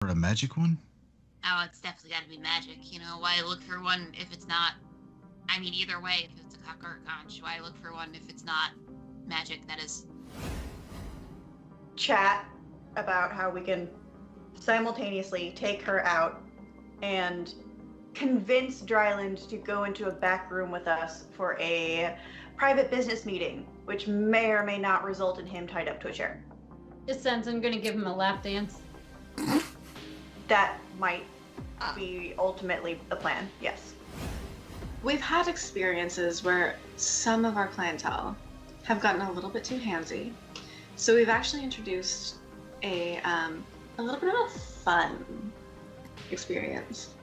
For a magic one? Oh, it's definitely got to be magic. Why look for one if it's not? I mean, either way, if it's a cock or a conch, why look for one if it's not magic? That is. Chat about how we can simultaneously take her out and convince Dryland to go into a back room with us for a private business meeting, which may or may not result in him tied up to a chair. Just sense I'm gonna give him a lap dance. That might be ultimately the plan, yes. We've had experiences where some of our clientele have gotten a little bit too handsy. So we've actually introduced a little bit of a fun experience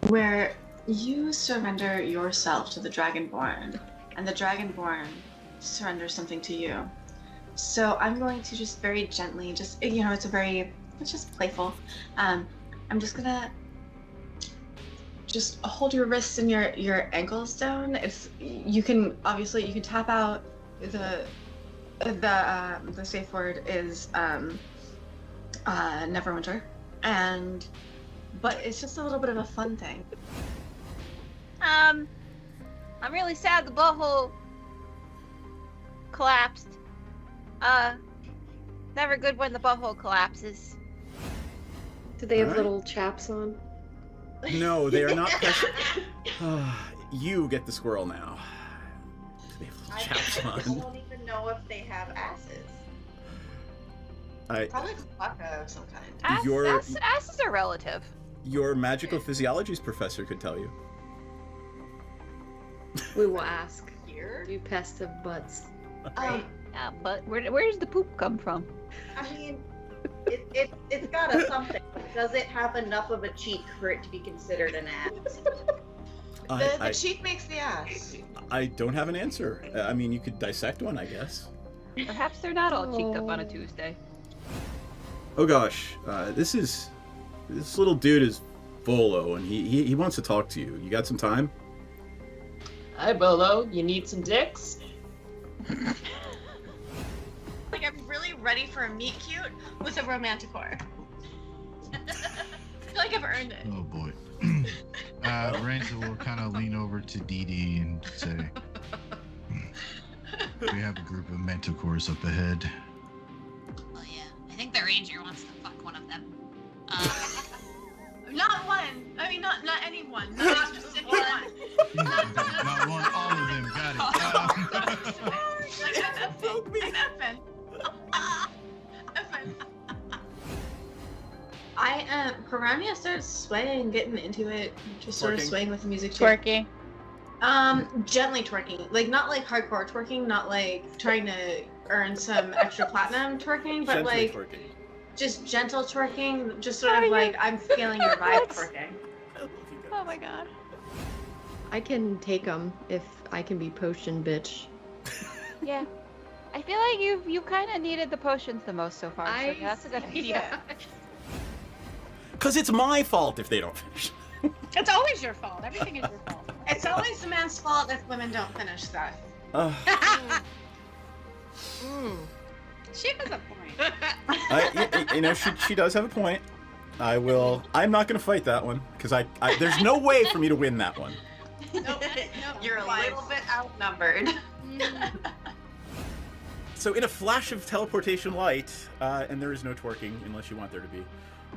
where you surrender yourself to the Dragonborn and the Dragonborn surrenders something to you. So I'm going to just very gently, it's just playful. I'm just gonna just hold your wrists and your ankles down. You can tap out the safe word is Neverwinter, but it's just a little bit of a fun thing. I'm really sad the butthole collapsed. Never good when the butthole collapses. Do they have Alright. little chaps on? No, they are not. You get the squirrel now. They have little chaps I on. don't even know if they have asses. Probably Klaka of some kind. Asses are relative. Your magical physiologies professor could tell you. We will ask. Here? Do pests have butts? Yeah, but where does the poop come from? I mean, it's got a something. Does it have enough of a cheek for it to be considered an ass? The cheek makes the ass. I don't have an answer. I mean, you could dissect one, I guess. Perhaps they're not all cheeked up on a Tuesday. Oh gosh, this little dude is Volo, and he wants to talk to you. You got some time? Hi, Bolo. You need some dicks? Like, I'm really ready for a meet cute with a romanticore. I feel like I've earned it. Oh boy. Randall will kind of lean over to Dee Dee and say, we have a group of manticores up ahead. Well, yeah. I think the ranger wants to fuck one of them. Not one. I mean, not anyone. Not just anyone. Not one, all of them. Got it. Piranha starts swaying, getting into it, just sort of Twerking? swaying with the music too. Twerking. Gently twerking, like not like hardcore twerking, not like trying to earn some extra platinum twerking, but Gently like twerking. just gentle twerking, just sort of like I'm feeling your vibe twerking. Oh my god. I can take them if I can be potion bitch. Yeah. I feel like you kind of needed the potions the most so far. So yeah, that's a good idea. Cause it's my fault if they don't finish. It's always your fault. Everything is your fault. It's always the man's fault if women don't finish stuff. She has a point. She does have a point. I'm not gonna fight that one because I there's no way for me to win that one. Nope. You're a little bit outnumbered. So in a flash of teleportation light, and there is no twerking unless you want there to be.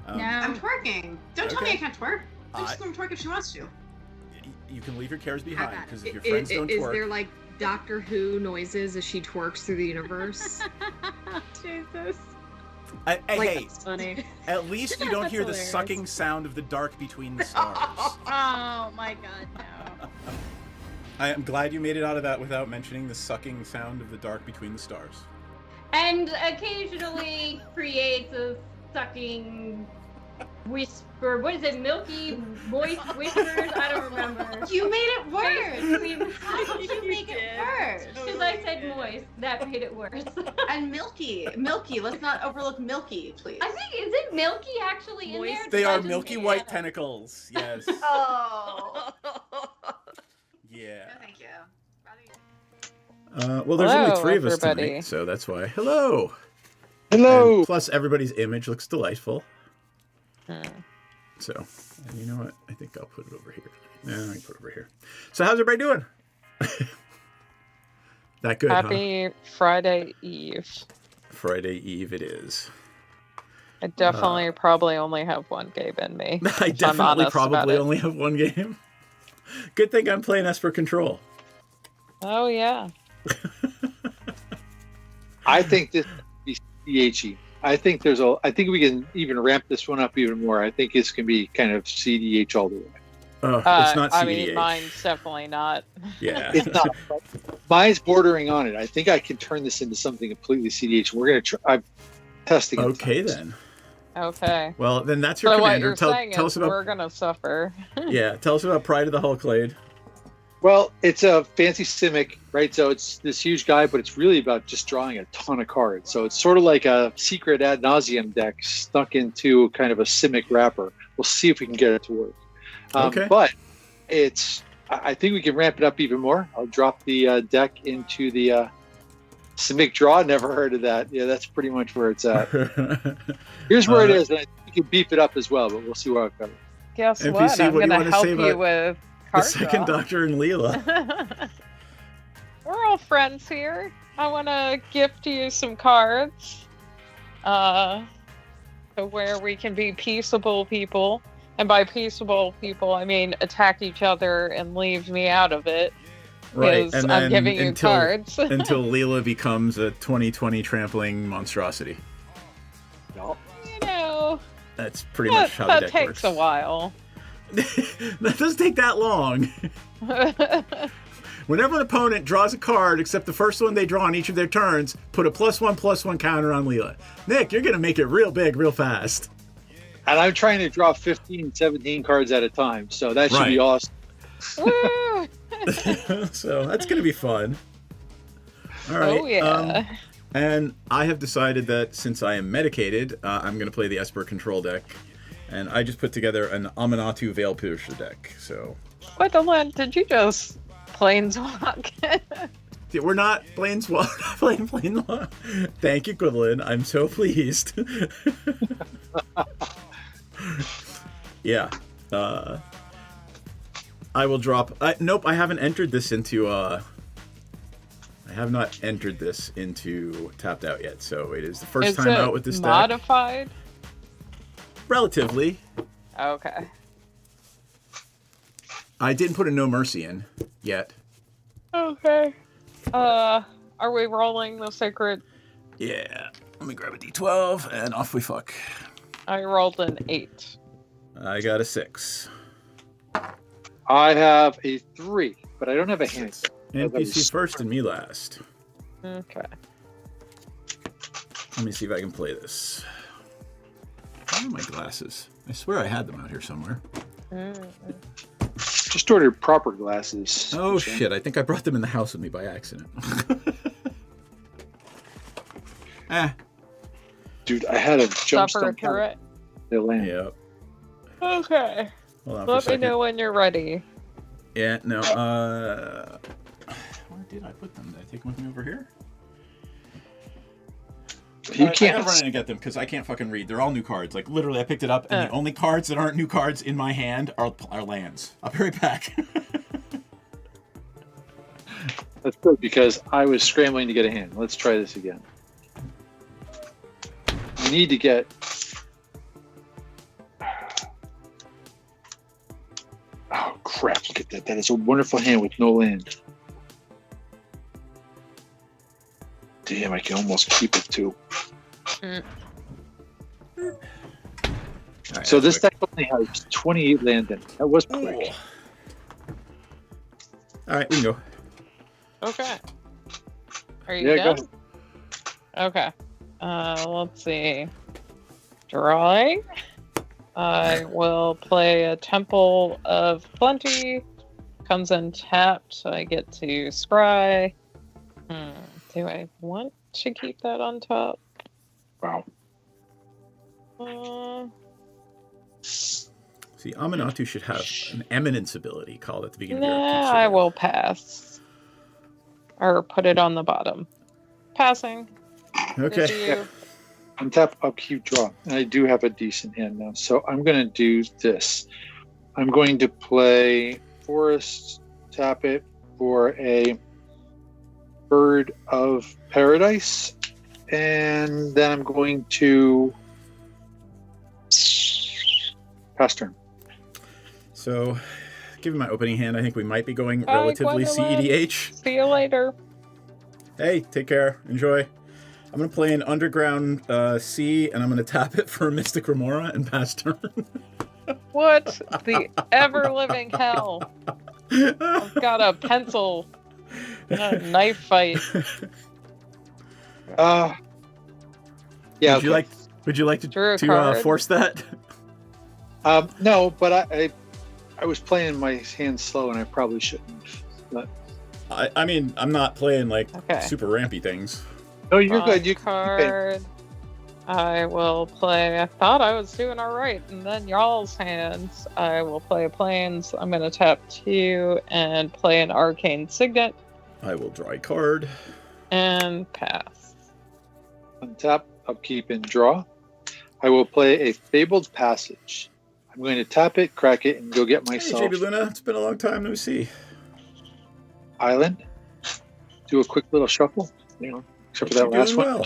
I'm twerking. Don't tell me Okay. I can't twerk. I'm just gonna twerk if she wants to. You can leave your cares How behind about because it? if your friends don't Is twerk, there like Doctor Who noises as she twerks through the universe? Jesus. Hey, That's funny. at least you don't That's hear the hilarious. sucking sound of the dark between the stars. Oh my god, no. I am glad you made it out of that without mentioning the sucking sound of the dark between the stars. And occasionally creates a sucking whisper. What is it? Milky moist whispers? I don't remember. You made it worse. How did you make it worse? Because I said moist. That made it worse. And Milky. Let's not overlook Milky, please. I think, is it Milky actually in there? They Did I are just milky make white that up? tentacles. Yes. Oh. Yeah. Thank you. Well, there's only Hello, 3 of us everybody. tonight, so that's why. Hello. Hello. And plus, everybody's image looks delightful. So, and you know what? I think I'll put it over here. Yeah, I can put it over here. So how's everybody doing? That good, Happy Friday Eve. Friday Eve it is. I definitely probably only have one game in me. I definitely probably only have one game. Good thing I'm playing Esper Control. Oh, yeah. I think this is CDH-y. I think we can even ramp this one up even more. I think it's going to be kind of CDH all the way. Oh, it's not CDH. I mean, mine's definitely not. Yeah. It's not. Mine's bordering on it. I think I can turn this into something completely CDH. We're going to try. I'm testing it. Okay, then. Okay. Well, then that's your so commander. What you're saying tell is us about. We're going to suffer. Yeah, tell us about Pride of the Hulklade. Well, it's a fancy Simic, right? So it's this huge guy, but it's really about just drawing a ton of cards. So it's sort of like a secret ad nauseum deck stuck into kind of a Simic wrapper. We'll see if we can get it to work. Okay. But I think we can ramp it up even more. I'll drop the deck into the Simic Draw. Never heard of that. Yeah, that's pretty much where it's at. Here's where it is. And I think we can beef it up as well, but we'll see where it goes. Guess NPC, what? I'm going to help say you with the card second draw. Doctor and Leela. We're all friends here. I want to gift you some cards. To where we can be peaceable people. And by peaceable people, I mean attack each other and leave me out of it. Right, and I'm giving you cards. until Leela becomes a 2020 trampling monstrosity. No. You know, That's pretty much how the that deck takes works. a while. That doesn't take that long. Whenever an opponent draws a card, except the first one they draw on each of their turns, put a +1/+1 counter on Leela. Nick, you're going to make it real big, real fast. And I'm trying to draw 15, 17 cards at a time. So that should be awesome. Woo! So that's going to be fun. All right. Oh, yeah. And I have decided that since I am medicated, I'm going to play the Esper Control deck. And I just put together an Amanatu Veil Piercer deck. So Gwendolyn, did you just planeswalk? we're not playing Planeswalk. Thank you, Gwendolyn. I'm so pleased. Yeah. I will drop. Nope, I haven't entered this into. I have not entered this into Tapped Out yet, so it is the first time out with this deck. Modified? Relatively. Okay. I didn't put a No Mercy in yet. Okay. Are we rolling the sacred? Yeah. Let me grab a D12 and off we fuck. I rolled an 8. I got a 6. I have a 3, but I don't have a hand. NPC first and me last. Okay. Let me see if I can play this. Where are my glasses? I swear I had them out here somewhere. Just ordered proper glasses. Oh shit, I think I brought them in the house with me by accident. Dude, I had a jump Suffer stump through it. They land. Yep. Okay. Hold on for a Let me second. know when you're ready. Yeah, no, where did I put them? Did I take them with me over here? You I can't gotta run in and get them because I can't fucking read. They're all new cards. Like literally, I picked it up, and the only cards that aren't new cards in my hand are lands. I'll be right back. That's good because I was scrambling to get a hand. Let's try this again. You need to get. Oh crap! Look at that. That is a wonderful hand with no land. Damn, I can almost keep it too. Right, So this deck only has 28 land in it. That was quick. Cool. All right, we can go. Okay. Are you Yeah, go done? Okay. Let's see. Drawing. I will play a Temple of Plenty. Comes in tapped, so I get to scry. Do I want to keep that on top? Wow. See, Amanatu should have an Eminence ability called at the beginning of your Nah, upkeep. I will pass. Or put it on the bottom. Passing. Okay. Did you? Untap, upkeep, draw. And I do have a decent hand now. So I'm going to do this. I'm going to play Forest, tap it for a Bird of Paradise. And then I'm going to pass turn. So, given my opening hand, I think we might be going relatively CEDH. See you later. Hey, take care. Enjoy. I'm going to play an Underground Sea, and I'm going to tap it for a Mystic Remora and pass turn. What the ever-living hell? I've got a pencil. A knife fight. Yeah. Would you like to force that? No, but I was playing my hand slow, and I probably shouldn't. But... I mean, I'm not playing like super rampy things. No, you're good. You card. I will play. I thought I was doing all right, and then y'all's hands. I will play Plains. I'm going to tap 2 and play an Arcane Signet. I will draw a card and pass. Untap, upkeep, and draw. I will play a Fabled Passage. I'm going to tap it, crack it, and go get myself. Hey, JB Luna, it's been a long time no see. Island. Do a quick little shuffle. You know, except for that last one. Well.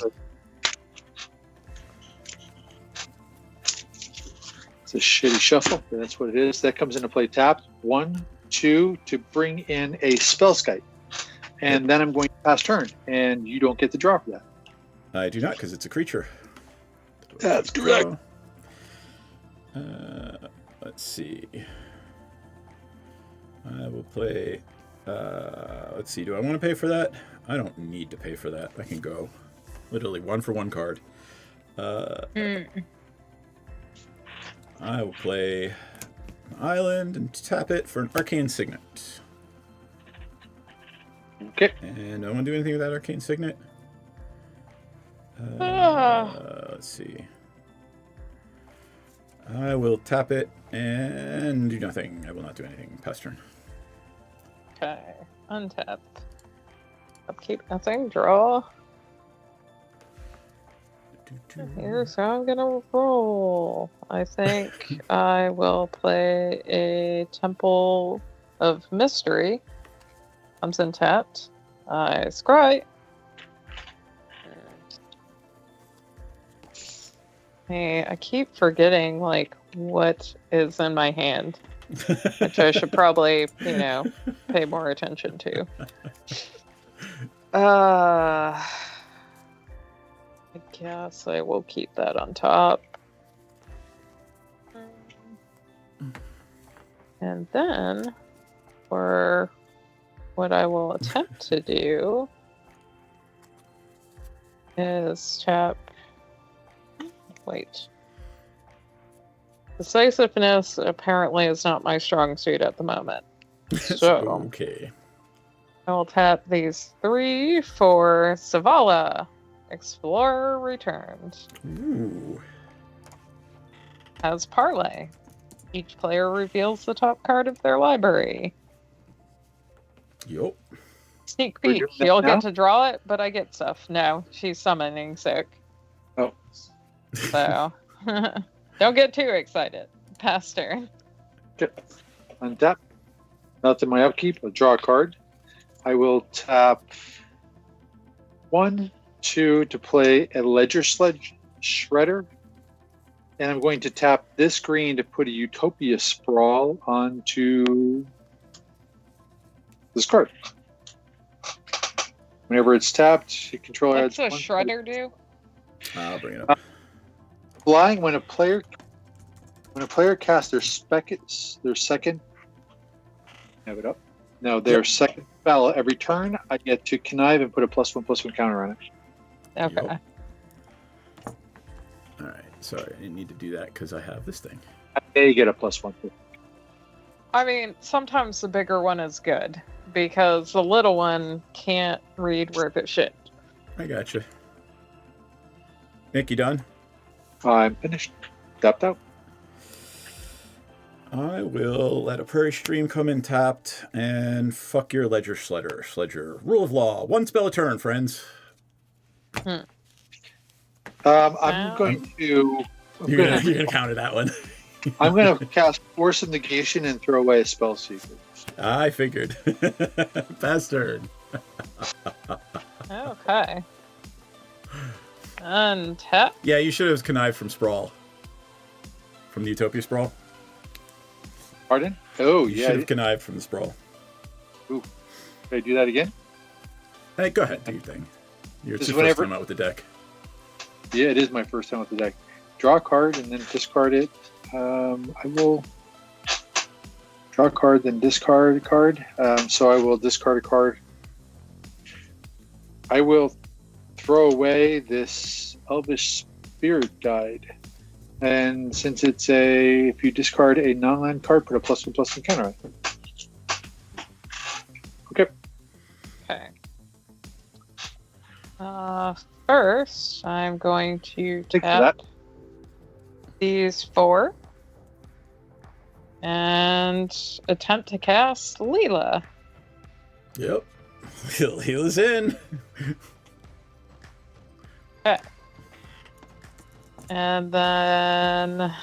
It's a shitty shuffle, but that's what it is. That comes into play tapped. 1, 2 to bring in a Spellskite. And then I'm going to pass turn, and you don't get the draw for that. I do not, because it's a creature. That's correct. Let's see. I will play... let's see, do I want to pay for that? I don't need to pay for that. I can go literally 1 for 1 card. I will play an island and tap it for an Arcane Signet. Okay. And I don't want to do anything with that Arcane Signet. Let's see. I will tap it and do nothing. I will not do anything. Pass turn. Okay. Untap. Upkeep, nothing. Draw. Here's how I'm gonna roll. I think I will play a Temple of Mystery. Comes in tapped. I scry. Hey, I keep forgetting like what is in my hand, which I should probably, pay more attention to. I guess I will keep that on top. And then, for what I will attempt to do is tap... Wait. Decisiveness apparently is not my strong suit at the moment. So, okay. I will tap these 3 for Zavala. Explorer returns. Ooh. As Parlay. Each player reveals the top card of their library. Yup. Sneak peek. You'll get to draw it, but I get stuff. No, she's summoning sick. Oh. So, don't get too excited. Pass turn. Okay. Untap. Nothing in my upkeep. I'll draw a card. I will tap 1, 2 to play a Ledger Sledge Shredder. And I'm going to tap this green to put a Utopia Sprawl onto this card. Whenever it's tapped, your controller adds one. What's a Shredder do? I'll bring it up. Flying when a player casts their second. Have it up. No, their second spell every turn. I get to connive and put a +1/+1 counter on it. Okay. Yep. All right. Sorry, I didn't need to do that because I have this thing. They get a +1. I mean, sometimes the bigger one is good because the little one can't read worth of shit. I gotcha. Nick, you done? I'm finished. Tapped out. I will let a Prairie Stream come in tapped and fuck your Ledger Sledger. Rule of law. 1 spell a turn, friends. I'm going to. You're gonna counter that one. I'm going to cast Force of Negation and throw away a spell seeker. I figured. Fast turn. Okay. Untap. Yeah, you should have connived from Sprawl. From the Utopia Sprawl. Pardon? Oh, you yeah. should have connived from the Sprawl. Ooh. Can I do that again? Hey, go ahead, do your thing. It's your first time out with the deck. Yeah, it is my first time with the deck. Draw a card and then discard it. I will draw a card, then discard a card. So I will discard a card. I will throw away this Elvish Spirit Guide. And since it's if you discard a non-land card, put a +1/+1 counter on it. Okay. Okay. First, I'm going to tap these 4 and attempt to cast Leela. Yep. Leela's in. Okay. And then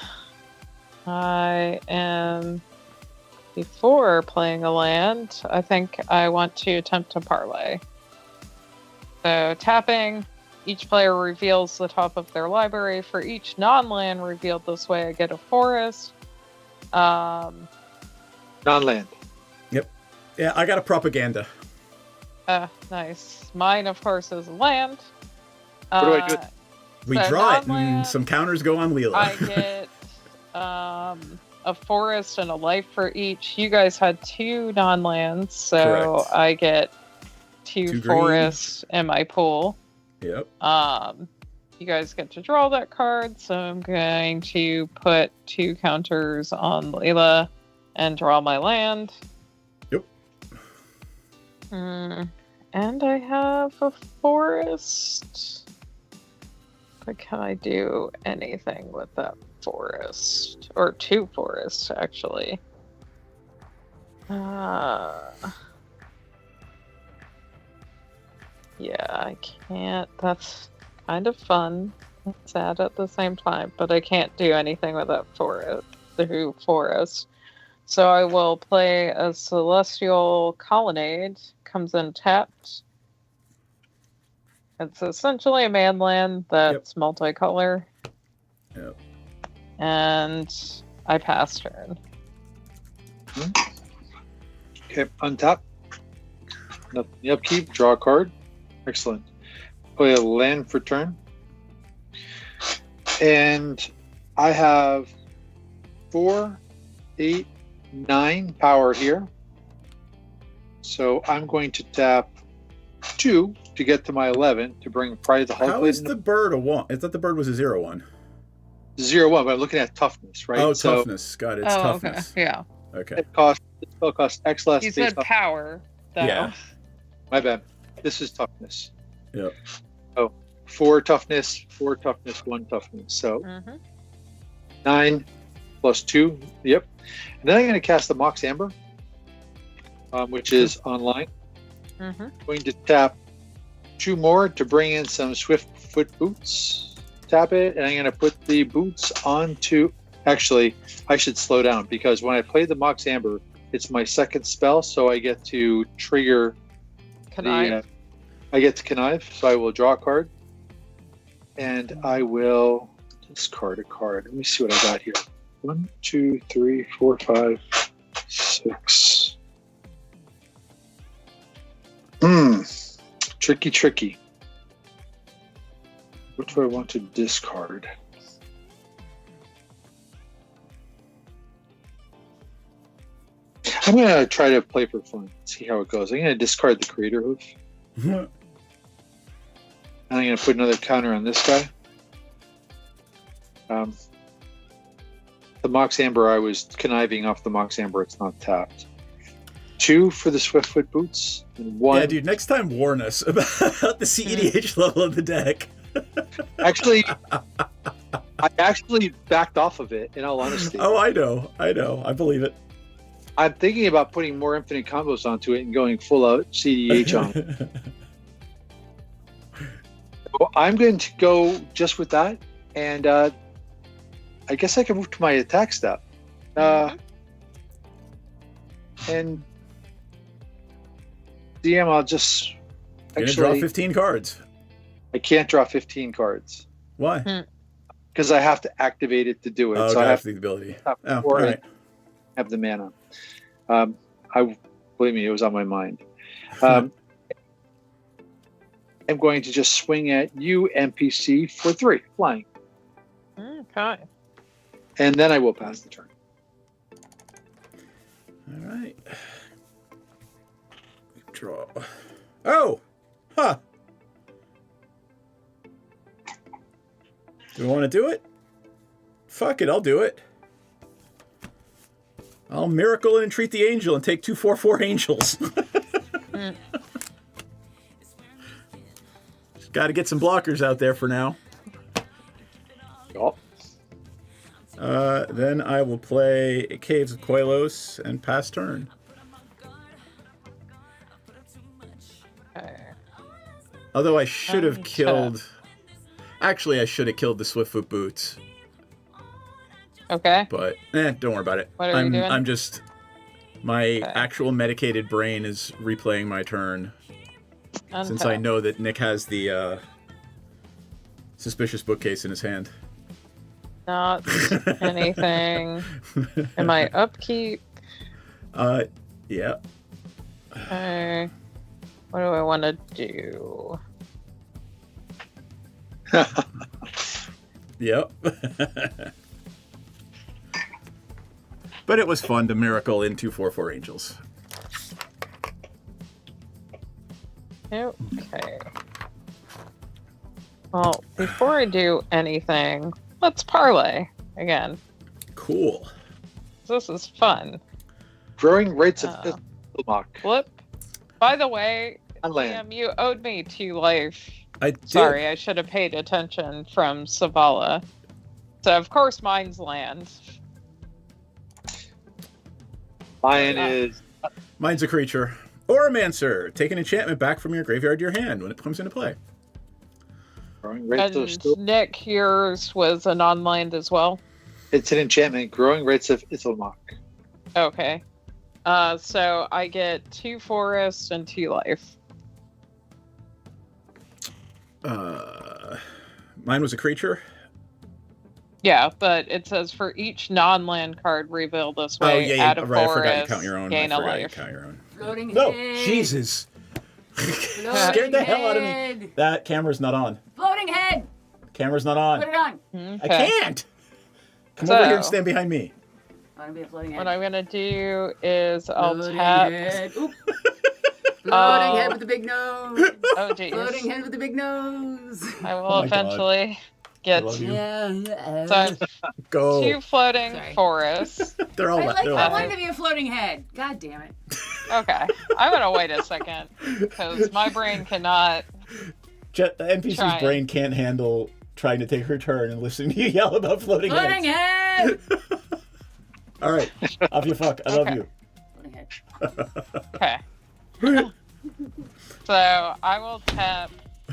I am, before playing a land, I think I want to attempt to parlay. So tapping, each player reveals the top of their library. For each non-land revealed this way, I get a forest. Non-land. Yep. Yeah, I got a propaganda. Nice. Mine, of course, is land. What do I do? We draw it, and some counters go on Leela. I get a forest and a life for each. You guys had 2 non-lands, so Correct. I get 2 forests in my pool. Yep. You guys get to draw that card, so I'm going to put 2 counters on Leela and draw my land. Yep. And I have a forest. But can I do anything with that forest? Or 2 forests, actually. Yeah, I can't. That's kind of fun. It's sad at the same time, but I can't do anything with that forest. So I will play a Celestial Colonnade. Comes in tapped. It's essentially a manland that's multicolor. Yep. And I pass turn. Okay, untap. Nothing in the upkeep. Draw a card. Excellent. Play a land for turn. And I have 4, 8, 9 power here. So I'm going to tap 2 to get to my 11 to bring Pride of the Hulk. How is the bird a 1? I thought the bird was a 0/1. 0/1, but I'm looking at toughness, right? Oh, toughness. Got it. It's toughness. Okay. Yeah. Okay. The spell costs X less. You said power, though. Yeah. My bad. This is toughness. Yep. Oh, 4 toughness, 1 toughness. So 9 plus 2. Yep. And then I'm going to cast the Mox Amber, which is online. Going to tap 2 more to bring in some Swiftfoot boots. Tap it, and I'm going to put the boots onto. Actually, I should slow down because when I play the Mox Amber, it's my second spell, so I get to trigger. Connive. I get to connive, so I will draw a card, and I will discard a card. Let me see what I got here. 1, 2, 3, 4, 5, 6. Tricky. What do I want to discard? I'm going to try to play for fun, see how it goes. I'm going to discard the Creator Hoof. And I'm going to put another counter on this guy. The Mox Amber, I was conniving off the Mox Amber. It's not tapped. 2 for the Swiftfoot boots, and 1. Yeah, dude. Next time, warn us about the CEDH level of the deck. Actually, I actually backed off of it. In all honesty. Oh, I know. I believe it. I'm thinking about putting more infinite combos onto it and going full out CEDH on it. Well, I'm going to go just with that, and I guess I can move to my attack step. And DM, I'll just You're gonna draw 15 cards. I can't draw 15 cards. Why? Because I have to activate it to do it. Oh, so I have the ability. to all right. have the mana. I believe me, it was on my mind. I'm going to just swing at you, NPC, for 3 flying, Okay. and then I will pass the turn. All right. Draw. Oh! Huh. Do we want to do it? Fuck it, I'll do it. I'll miracle and entreat the angel and take 2/4/4 angels. Just got to get some blockers out there for now. Oh. Then I will play Caves of Koilos and pass turn. Although I should have killed... Actually, I should have killed the Swiftfoot Boots. Okay. But, don't worry about it. What are you doing? I'm just... My actual medicated brain is replaying my turn. Since I know that Nick has the suspicious bookcase in his hand. Not anything. Am I upkeep? Yeah. Okay. What do I want to do? Yep. But it was fun to miracle in 2/4/4 angels. Okay. Well, before I do anything, let's parlay again. Cool. This is fun. Growing rates of Ilmok. Flip. By the way, On land. Liam, you owed me 2 life. I did. Sorry, I should have paid attention from Savala. So, of course, mine's land. Mine is... Mine's a creature. Oromancer. Take an enchantment back from your graveyard to your hand when it comes into play. Growing rates of And Nick, yours was a non-land as well? It's an enchantment. Growing rates of Ilmok. Okay. So I get 2 forests and 2 life. Mine was a creature. Yeah, but it says for each non-land card revealed this Oh, way, yeah, add a right. I forest, forgot you count your own. gain I a forgot you life. count your own. Floating No, head. Jesus. Floating Scared the hell out of me. head. That camera's not on. Floating head. Camera's not on. Put it on. I can't. Come over here and stand behind me. I want to be a floating head. What I'm gonna do is I'll Floating tap. head. Oop. Floating head with the big nose. Oh, geez. Floating head with the big nose. I will Oh my God. eventually get. love you. Yeah. So I have Go. 2 floating Sorry. forests. They're all I left. They're all wanted left. to be a floating head. God damn it. Okay, I'm gonna wait a second because my brain cannot. NPC's Try. brain can't handle trying to take her turn and listening to you yell about floating Floating heads. head. All right. Off you fuck. I love Okay. you. Floating head. Okay. So I will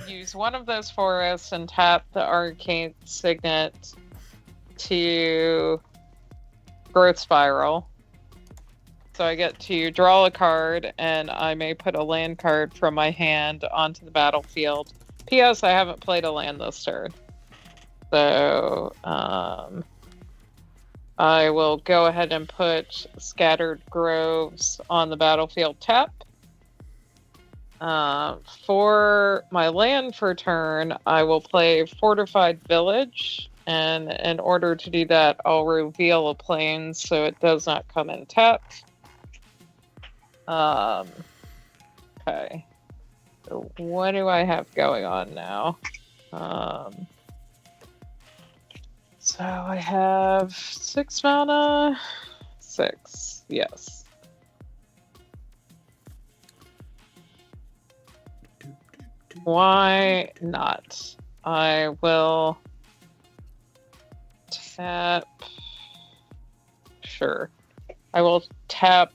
use one of those forests and tap the arcane signet to growth spiral. So I get to draw a card, and I may put a land card from my hand onto the battlefield. P.S. I haven't played a land this turn. So I will go ahead and put Scattered Groves on the battlefield tap. For my land for turn, I will play Fortified Village, and in order to do that, I'll reveal a plane so it does not come in tapped. Okay. So what do I have going on now? So I have 6 mana. 6, yes. Why not? I will tap. Sure. I will tap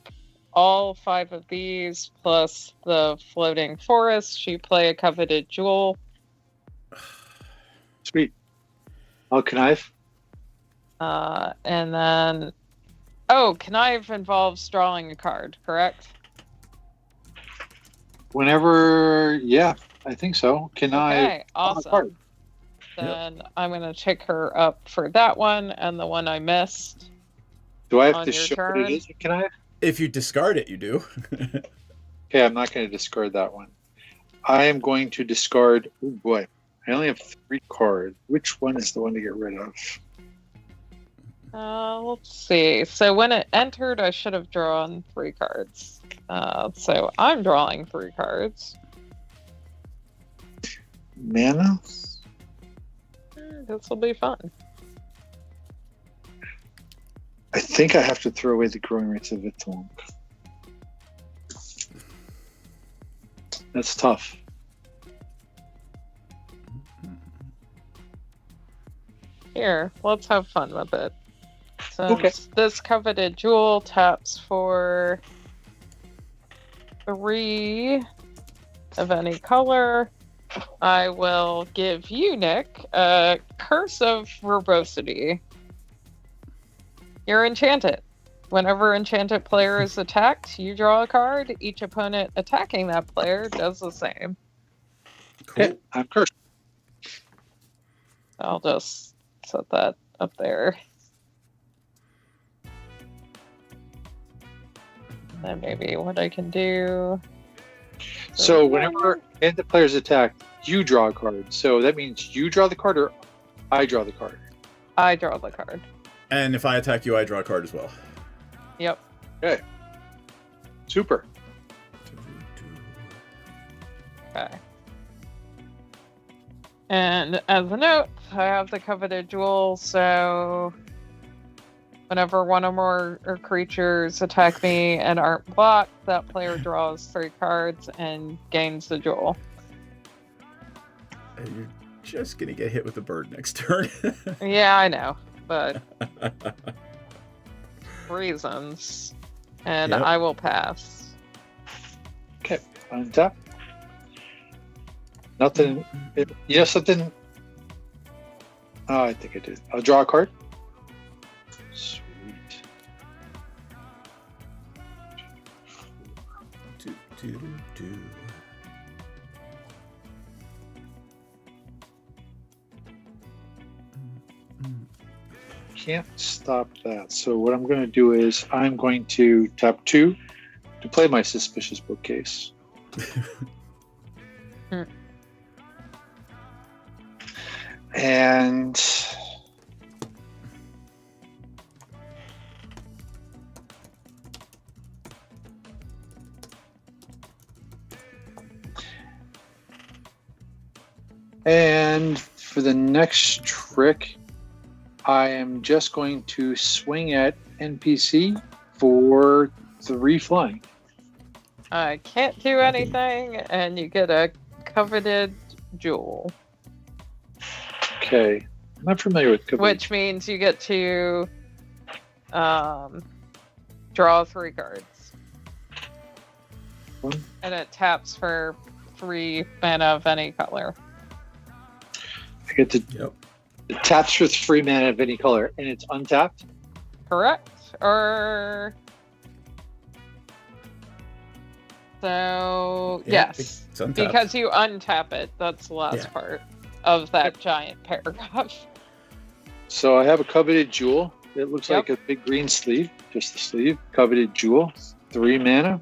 all 5 of these plus the floating forest. You play a coveted jewel. I'll connive. And then, connive involves drawing a card, correct? Whenever, yeah, I think so. Connive. Okay, awesome. Then I'm going to check her up for that one and the one I missed. Do I have to show what it is? Connive? If you discard it, you do. Okay, I'm not going to discard that one. I am going to discard. Oh boy, I only have 3 cards. Which one is the one to get rid of? Let's see. So when it entered, I should have drawn 3 cards. So I'm drawing 3 cards. Mana? This will be fun. I think I have to throw away the growing rates of Vitalunk. That's tough. Here, let's have fun with it. Since this coveted jewel taps for 3 of any color, I will give you, Nick, a Curse of Verbosity. You're enchanted. Whenever enchanted player is attacked, you draw a card. Each opponent attacking that player does the same. Cool. Okay, I'm cursed. I'll just set that up there. Then maybe what I can do. So whenever the player's attacked, you draw a card. So that means you draw the card or I draw the card? I draw the card. And if I attack you, I draw a card as well. Yep. Okay. Super. Okay. And as a note, I have the coveted jewel, so whenever one or more creatures attack me and aren't blocked, that player draws 3 cards and gains the jewel. And you're just gonna get hit with a bird next turn. Yeah, I know, but reasons, and Yep. I will pass. Okay, untap. Nothing. You know something? Oh, I think I did. I'll draw a card. Sweet. Can't stop that. So what I'm going to do is I'm going to tap 2 to play my Suspicious Bookcase. And for the next trick, I am just going to swing at NPC for 3 flying. I can't do anything, and you get a coveted jewel. Okay. I'm not familiar with coveted. Which means you get to draw 3 cards. And it taps for 3 mana of any color. I get to it taps for 3 mana of any color, and it's untapped? Correct. Or so yes, it's untapped. because you untap it. That's the last part of that giant paragraph. So I have a coveted jewel. It looks like a big green sleeve, just the sleeve. Coveted jewel, 3 mana.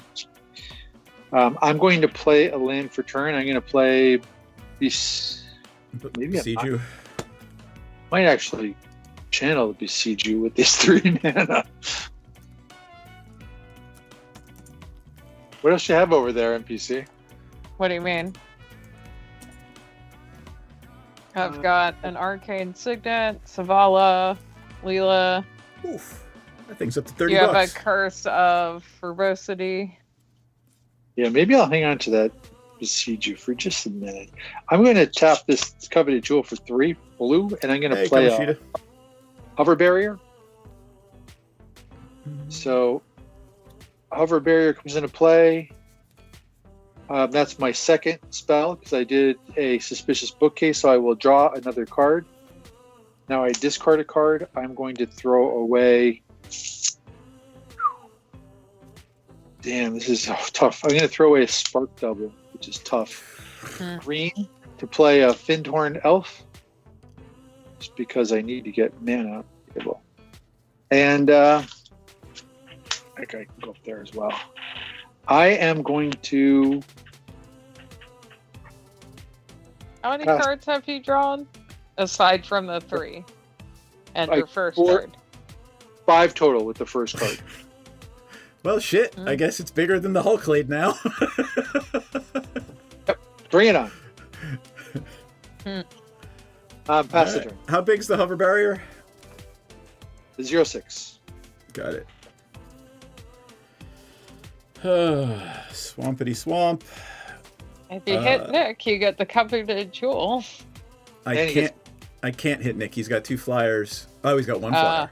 I'm going to play a land for turn. I'm going to play maybe Siege. Might actually channel the Besiege with these 3 mana. What else you have over there, NPC? What do you mean? I've got an Arcane Signet, Savala, Leela. Oof. That thing's up to 30 You have bucks. a Curse of Verbosity. Yeah, maybe I'll hang on to that Besiege for just a minute. I'm going to tap this coveted jewel for 3 blue, and I'm going to play a Hover Barrier. So, Hover Barrier comes into play. That's my second spell because I did a Suspicious Bookcase, so I will draw another card. Now I discard a card. I'm going to throw away. Damn, this is tough. I'm going to throw away a Spark Double, which is tough. Green to play a Findhorn Elf, just because I need to get mana. And I can go up there as well. I am going to. How many cards have you drawn? Aside from the 3. And your first card. 5 total with the first card. Well, shit. I guess it's bigger than the Hulklade now. Bring it on. Pass the turn. How big's the hover barrier? 0-6. Got it. Swampity swamp. If you hit Nick, you get the coveted jewel. I can't hit Nick. He's got 2 flyers. Oh, he's got 1 flyer.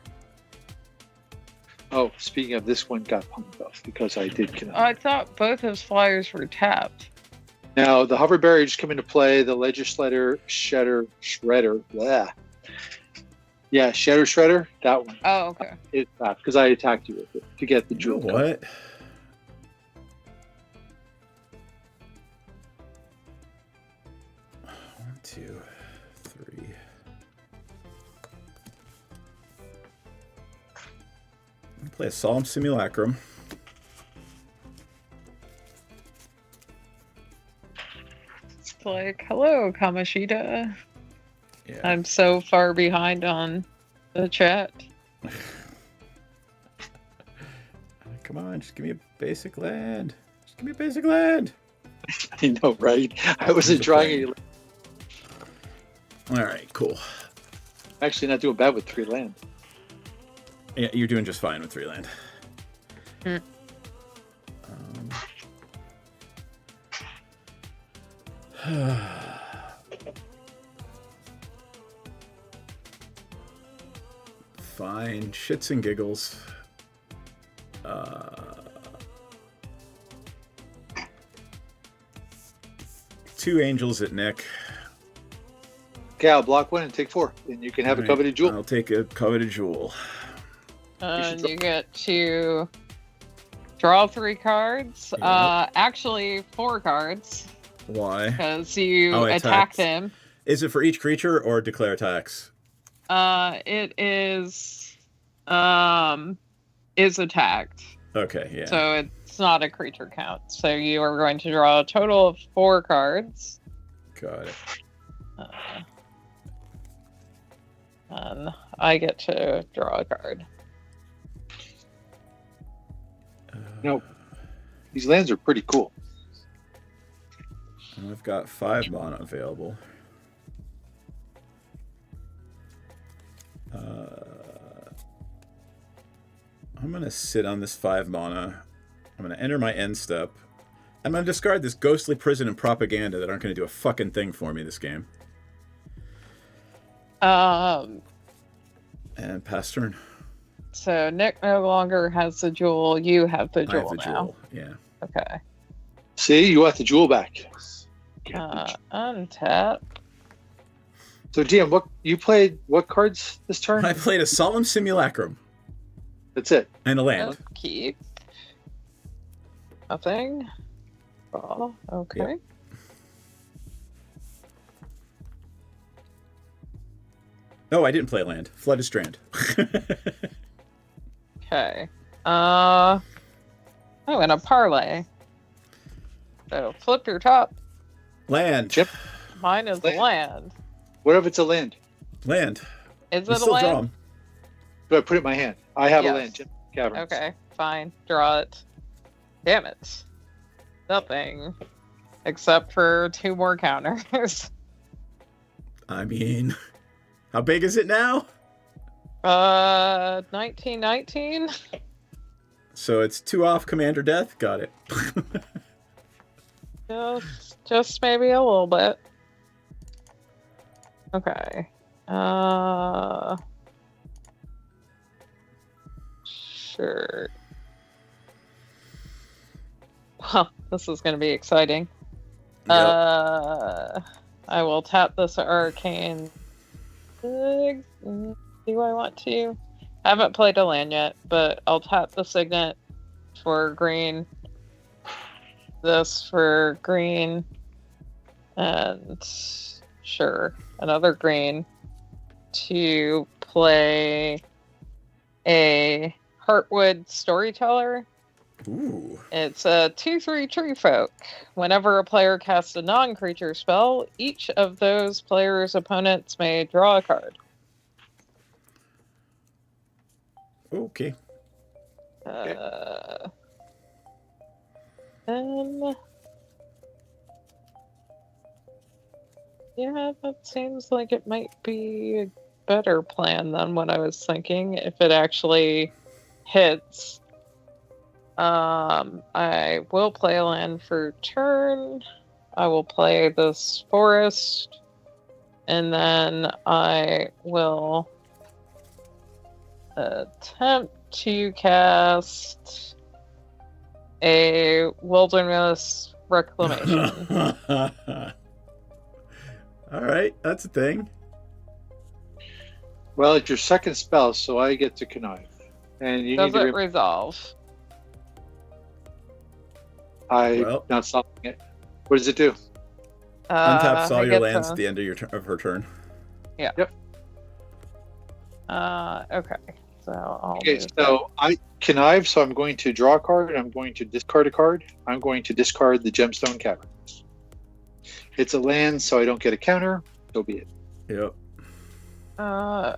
Oh, speaking of, this one got pumped off because I did kill him. I thought both his flyers were tapped. Now, the hover barrier just come into play. The Legislator Shredder. Blah. Yeah, Shredder, that one. Oh, okay. It's tapped because I attacked you with it to get the jewel. What? One, 2, 3. Play a Solemn Simulacrum. It's like, hello, Kamoshida. Yeah. I'm so far behind on the chat. Come on, just give me a basic land. Just give me a basic land. I know, right? I wasn't trying any. All right, cool. Actually, not doing bad with 3 land. Yeah, you're doing just fine with 3 land. Fine, shits and giggles. 2 angels at Nick. Okay, I'll block 1 and take 4. And you can have a coveted jewel. I'll take a coveted jewel. And you get to draw 3 cards. Yep. Actually, 4 cards. Why? Because you attacked him. Is it for each creature or declare attacks? It is attacked. Okay, yeah. So it's not a creature count. So you are going to draw a total of 4 cards. Got it. And I get to draw a card. Nope. These lands are pretty cool. And I've got 5 mana available. I'm going to sit on this 5 mana. I'm going to enter my end step. I'm going to discard this Ghostly Prison and Propaganda that aren't going to do a fucking thing for me this game. And pass turn. So Nick no longer has the jewel. You have the jewel now. Jewel, yeah. Okay. See, you want the jewel back. Untap. So, DM, what you played? What cards this turn? I played a Solemn Simulacrum. That's it. And a land. Keep. Nothing. Oh, okay. Yep. No, I didn't play land. Flooded Strand. Okay. Oh, and a parlay. So flip your top. Land. Chip. Mine is land. What if it's a land? Land. Is You it a still land? draw 'em. Do I put it in my hand? I have Yes. a land, Jim. Caverns. Okay, fine. Draw it. Damn it. Nothing. Except for 2 more counters. I mean, how big is it now? 1919? So it's 2 off Commander Death. Got it. Just maybe a little bit. Okay. Sure. Well, this is going to be exciting. Yep. I will tap this arcane Do I want to? I haven't played a land yet, but I'll tap the signet for green. This for green. And sure, another green to play a Heartwood Storyteller. Ooh. It's a 2/3 tree folk. Whenever a player casts a non-creature spell, each of those players' opponents may draw a card. Okay. Then... yeah, that seems like it might be a better plan than what I was thinking if it actually hits. I will play a land for turn. I will play this forest. And then I will attempt to cast a Wilderness Reclamation. Alright, that's a thing. Well, it's your second spell, so I get to connive. And you Does need to it resolve? not stopping it. What does it do? Untaps all I your get lands to- at the end of her turn. Yeah. Yep. Okay. So I'll Okay, do so I connive, so I'm going to draw a card, and I'm going to discard a card. I'm going to discard the Gemstone Caverns. It's a land, so I don't get a counter. So be it. Yep.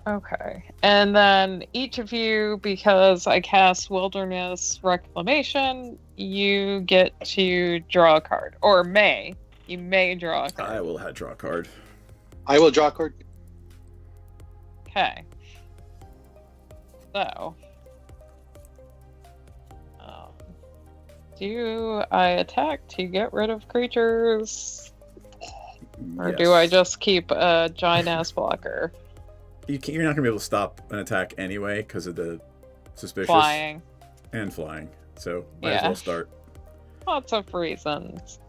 Okay. And then each of you, because I cast Wilderness Reclamation, you get to draw a card. Or may. You may draw a card. I will draw a card. I will draw a card. Okay. So. Do I attack to get rid of creatures? Or Yes. do I just keep a giant ass blocker? You're not going to be able to stop an attack anyway because of the suspicious. Flying. And flying. So might as Yeah. well start. Lots of reasons.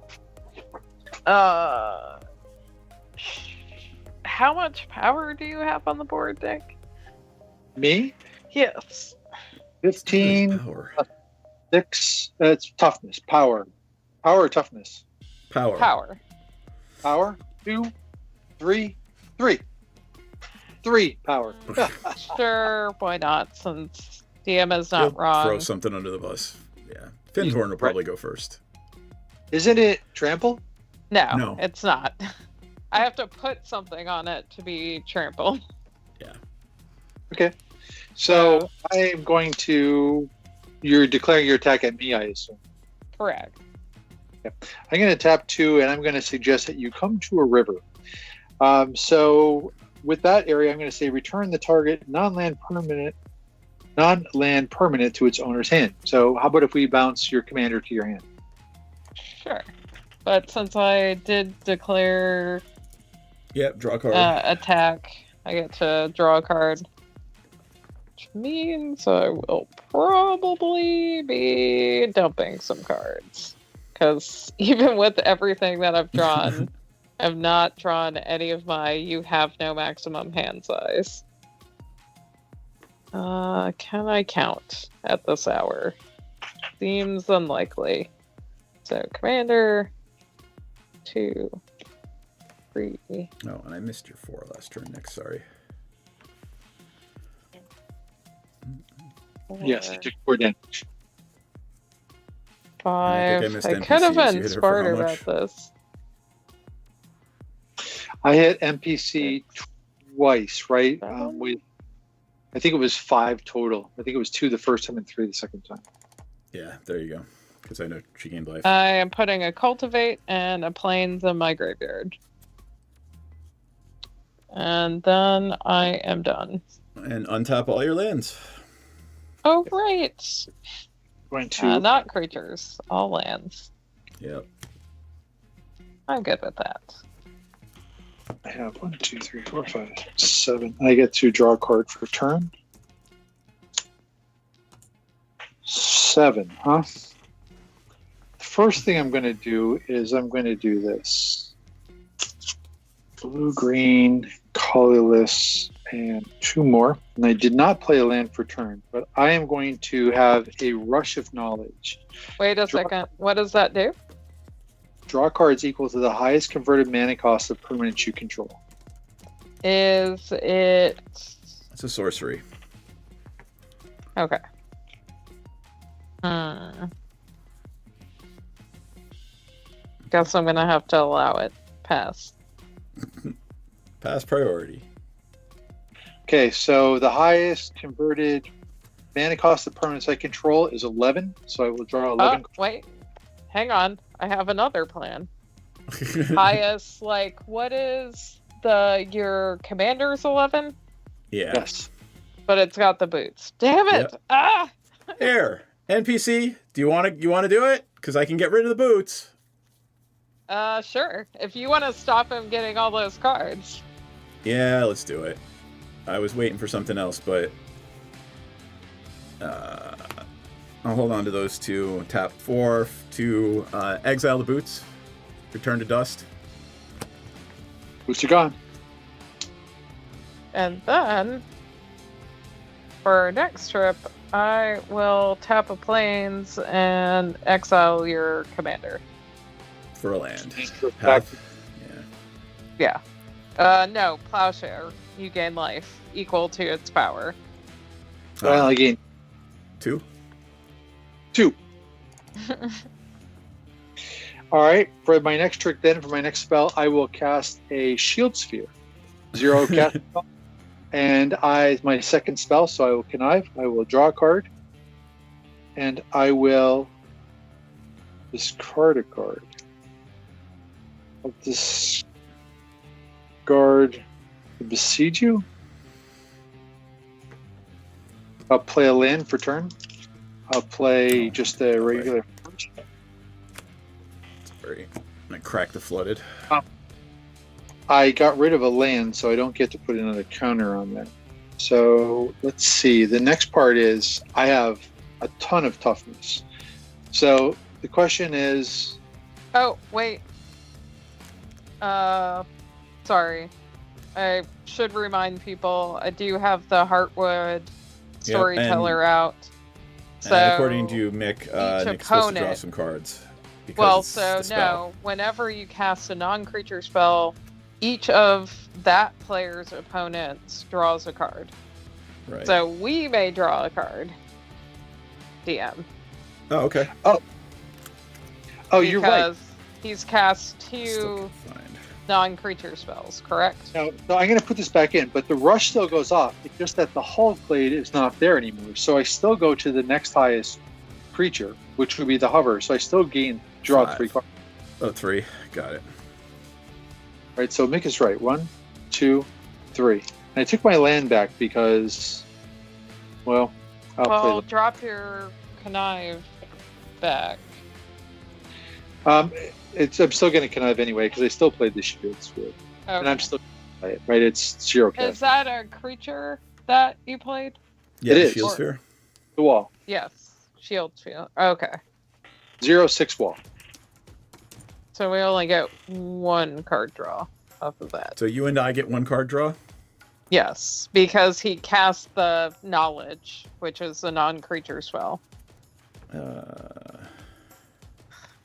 How much power do you have on the board, Dick? Me? Yes. 15. Power. 6. It's toughness. Power. Power or toughness? Power. Power. Power. 2, 3, 3. 3 power. Sure, why not? Since DM is not You'll wrong. Throw something under the bus. Yeah. Finthorn will probably go first. Isn't it trample? No, it's not. I have to put something on it to be trampled. Okay. So I am going to. You're declaring your attack at me, I assume. Correct. I'm going to tap 2, and I'm going to suggest that you come to a river. So with that area, I'm going to say return the target non-land permanent to its owner's hand. So how about if we bounce your commander to your hand? Sure. But since I did declare Yep, draw a card. attack, I get to draw a card. Which means I will probably be dumping some cards. Because even with everything that I've drawn, I've not drawn any of my you have no maximum hand size. Can I count at this hour? Seems unlikely. So, Commander, 2, 3. Oh, and I missed your 4 last turn. Next, sorry. Yes, I took 4 damage. 5. I missed I could have NPCs. You been hit her for smarter how about much? this. I hit NPC twice, right? I think it was 5 total. I think it was 2 the first time and 3 the second time. Yeah, there you go. Because I know she gained life. I am putting a Cultivate and a Plains in my graveyard. And then I am done. And untap all your lands. Oh, right. Going to Not creatures, all lands. Yep. I'm good with that. I have 1, 2, 3, 4, 5, 7. I get to draw a card for turn. 7, huh? The first thing I'm going to do is I'm going to do this. Blue, green, colorless, and 2 more. And I did not play a land for turn, but I am going to have a Rush of Knowledge. Wait a second. What does that do? Draw cards equal to the highest converted mana cost of permanents you control. Is it... It's a sorcery. Okay. Guess I'm gonna have to allow it. Pass. Pass priority. Okay, so the highest converted mana cost of permanents I control is 11, so I will draw 11. Oh, wait. Hang on. I have another plan. Highest, like, what is your commander's 11? Yeah. Yes. But it's got the boots. Damn it! Yep. Ah! Here, NPC, do you want to do it? Because I can get rid of the boots. Sure. If you want to stop him getting all those cards. Yeah, let's do it. I was waiting for something else, but I'll hold on to those 2. Tap 4 to exile the boots. Return to dust. Boots are gone. And then, for our next trip, I will tap a plains and exile your commander. For a land. Yeah. No, Plowshare. You gain life equal to its power. I only gain 2. 2. All right. For my next trick, then, for my next spell, I will cast a Shield Sphere. 0 cast spell. And my second spell, so I will connive. I will draw a card. And I will discard a card. I'll discard the Besiege You. I'll play a land for turn. I'll play just a regular. Sorry. I'm going to crack the Flooded. I got rid of a land, so I don't get to put another counter on that. So let's see. The next part is I have a ton of toughness. So the question is... Oh, wait. Sorry. I should remind people, I do have the Heartwood Storyteller out. So and according to Mick, Nick's supposed to draw some cards. Well, so no. Whenever you cast a non-creature spell, each of that player's opponents draws a card. Right. So we may draw a card. DM. Oh, okay. Oh, you're right. Because he's cast 2 non-creature spells, correct? No, I'm going to put this back in, but the rush still goes off. It's just that the Hulk blade is not there anymore. So I still go to the next highest creature, which would be the hover. So I still draw 3 cards. Oh, 3. Got it. Right, so Mick is right. 1, 2, 3. And I took my land back because, well, I'll play drop your connive back. I'm still going to connive anyway because I still played the Shield Sphere. Okay. And I'm still going to play it, right? It's 0 cast. Is that a creature that you played? Yeah, it is. Shield Sphere. The wall. Yes. Shield Sphere. Okay. 0/6 wall. So we only get 1 card draw off of that. So you and I get 1 card draw? Yes, because he cast the Knowledge, which is a non-creature spell.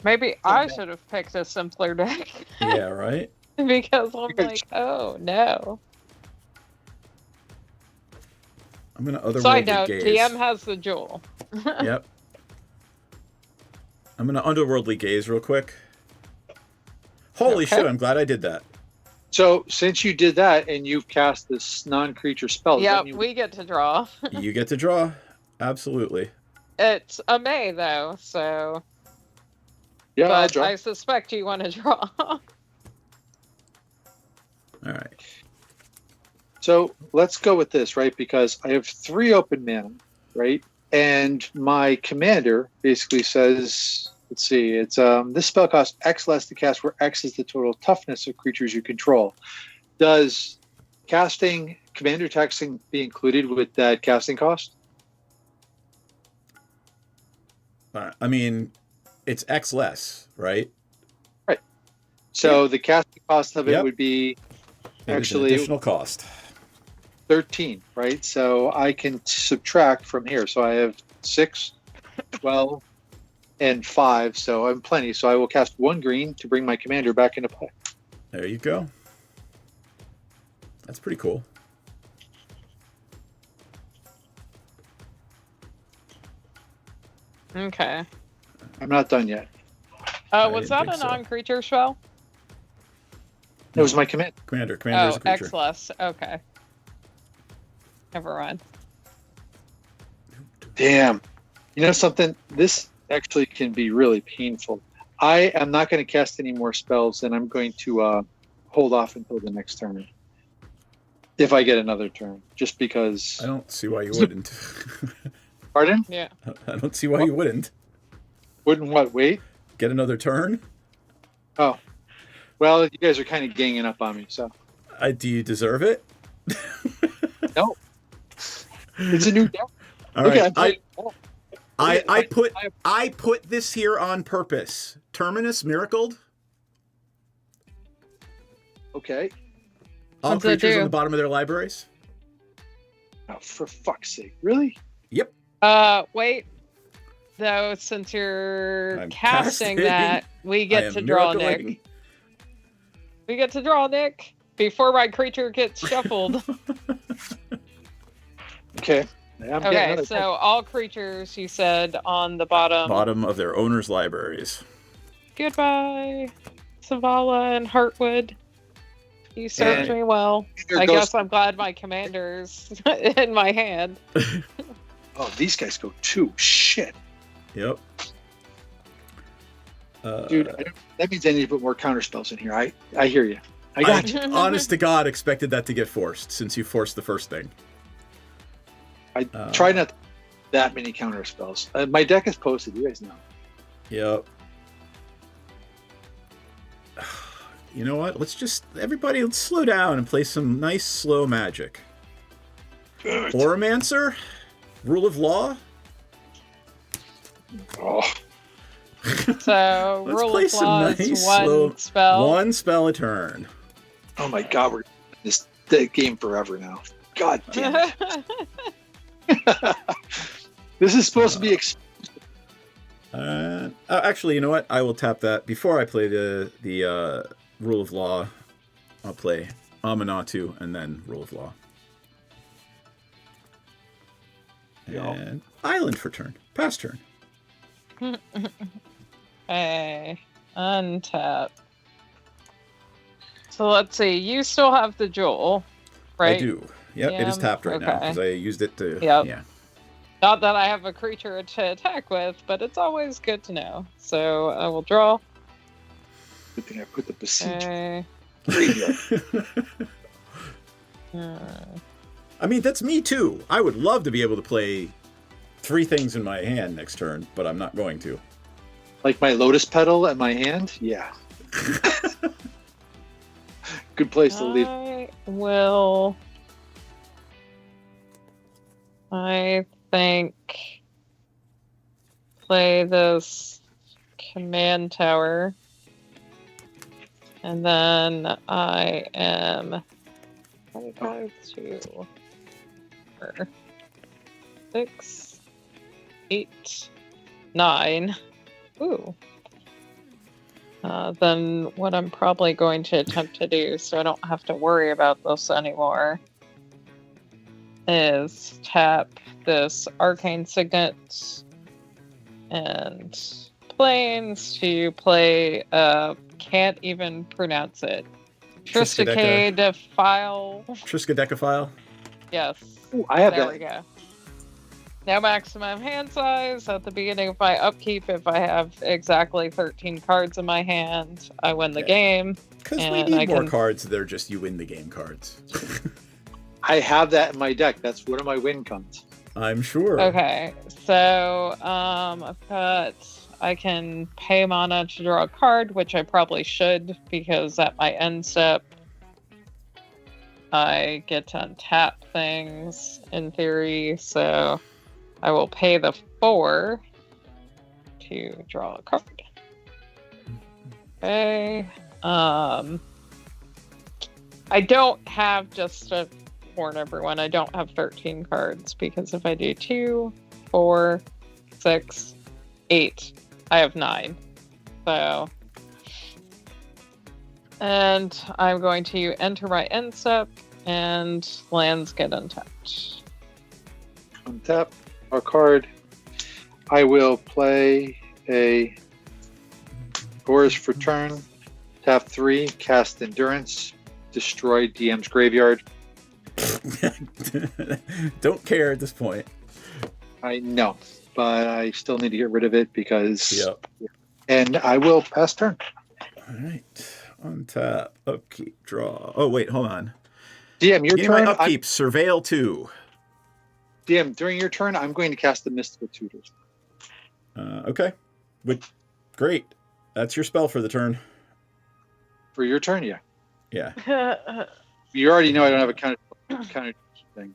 Maybe I should have picked a simpler deck. Yeah, right? Because I'm like, oh no. I'm going to otherworldly Side note, gaze. DM has the jewel. Yep. I'm going to underworldly gaze real quick. Holy shit, I'm glad I did that. So, since you did that and you've cast this non-creature spell... Yeah, we get to draw. You get to draw. Absolutely. It's a May, though, so... Yeah, but I'll draw. I suspect you want to draw. All right. So, let's go with this, right? Because I have 3 open mana, right? And my commander basically says... Let's see, it's this spell costs X less to cast, where X is the total toughness of creatures you control. Does commander texting be included with that casting cost? I mean, it's X less, right? Right. So the casting cost of it would be It is actually an additional cost. 13, right? So I can subtract from here. So I have 6, 12, and 5. So I'm plenty. So I will cast 1 green to bring my commander back into play. There you go. That's pretty cool. Okay. I'm not done yet. Was that a non-creature spell? It was my command. Commander is a creature. X-less. Okay. Never mind. Damn. You know something? This actually can be really painful. I am not going to cast any more spells, and I'm going to hold off until the next turn. If I get another turn. Just because... I don't see why you wouldn't. Pardon? Yeah. I don't see why you wouldn't. Wouldn't what? Wait? Get another turn? Oh. Well, you guys are kind of ganging up on me, so... Do you deserve it? No. It's a new deck. All right. I put this here on purpose. Terminus Miracled. Okay. All What's creatures it do? on the bottom of their libraries. Oh, for fuck's sake. Really? Yep. Wait. Though, since you're I'm casting casting. that, we I get am to draw miracling. Nick. We get to draw Nick before my creature gets shuffled. Okay. Okay, so all creatures, you said, on the bottom of their owners' libraries. Goodbye, Zavala and Heartwood. You served And me well. there I goes- guess I'm glad my commander's in my hand. Oh, these guys go 2. Shit. Yep. Dude, that means I need to put more counter spells in here. I hear you. I got you. Honest to God, expected that to get forced since you forced the first thing. I try not to that many counter spells. My deck is posted. You guys know. Yep. You know what? Let's slow down and play some nice slow magic. Oromancer? Rule of Law? Oh. So, Let's rule play of some law nice is slow one spell. One spell a turn. Oh my god, we're in this game forever now. God damn it. This is supposed to be actually, you know what? I will tap that before I play the Rule of Law. I'll play Amanatu and then Rule of Law. And Island for turn. Pass turn. Okay, untap. So let's see. You still have the jewel, right? I do. Yep, it is tapped right now because I used it to. Yep. Yeah. Not that I have a creature to attack with, but it's always good to know. So I will draw. Good thing I put the besiege. I mean, that's me too. I would love to be able to play 3 things in my hand next turn, but I'm not going to. Like my lotus petal at my hand? Yeah. Good place to leave. I think, play this command tower. And then I am 25, 2, 4, 6, 8, 9. Ooh. Then what I'm probably going to attempt to do, so I don't have to worry about this anymore, is tap this Arcane Signet and Plains to play, can't even pronounce it. Triskaidekaphile. Triskaidekaphile? Yes. Ooh, I have there that. we go. No maximum hand size. At the beginning of my upkeep, if I have exactly 13 cards in my hand, I win the game. Because we and need I more can... cards. They're just you win the game cards. I have that in my deck. That's one of my win cons. I'm sure. Okay, so I've got. I can pay mana to draw a card, which I probably should, because at my end step, I get to untap things in theory. So I will pay the 4 to draw a card. I don't have, just to warn everyone, I don't have 13 cards, because if I do 2, 4, 6, 8, I have 9. So, and I'm going to enter my end step, and lands get untapped. Untap our card. I will play a Boris for turn. Tap 3, cast Endurance, destroy DM's graveyard. Don't care at this point. I know, but I still need to get rid of it because. Yep. And I will pass turn. All right. Untap, upkeep, draw. Oh, wait, hold on. DM, your turn. My upkeep, Surveil 2. DM, during your turn, I'm going to cast the Mystical Tutors. Okay. Great. That's your spell for the turn. For your turn, yeah. Yeah. You already know I don't have a counter thing.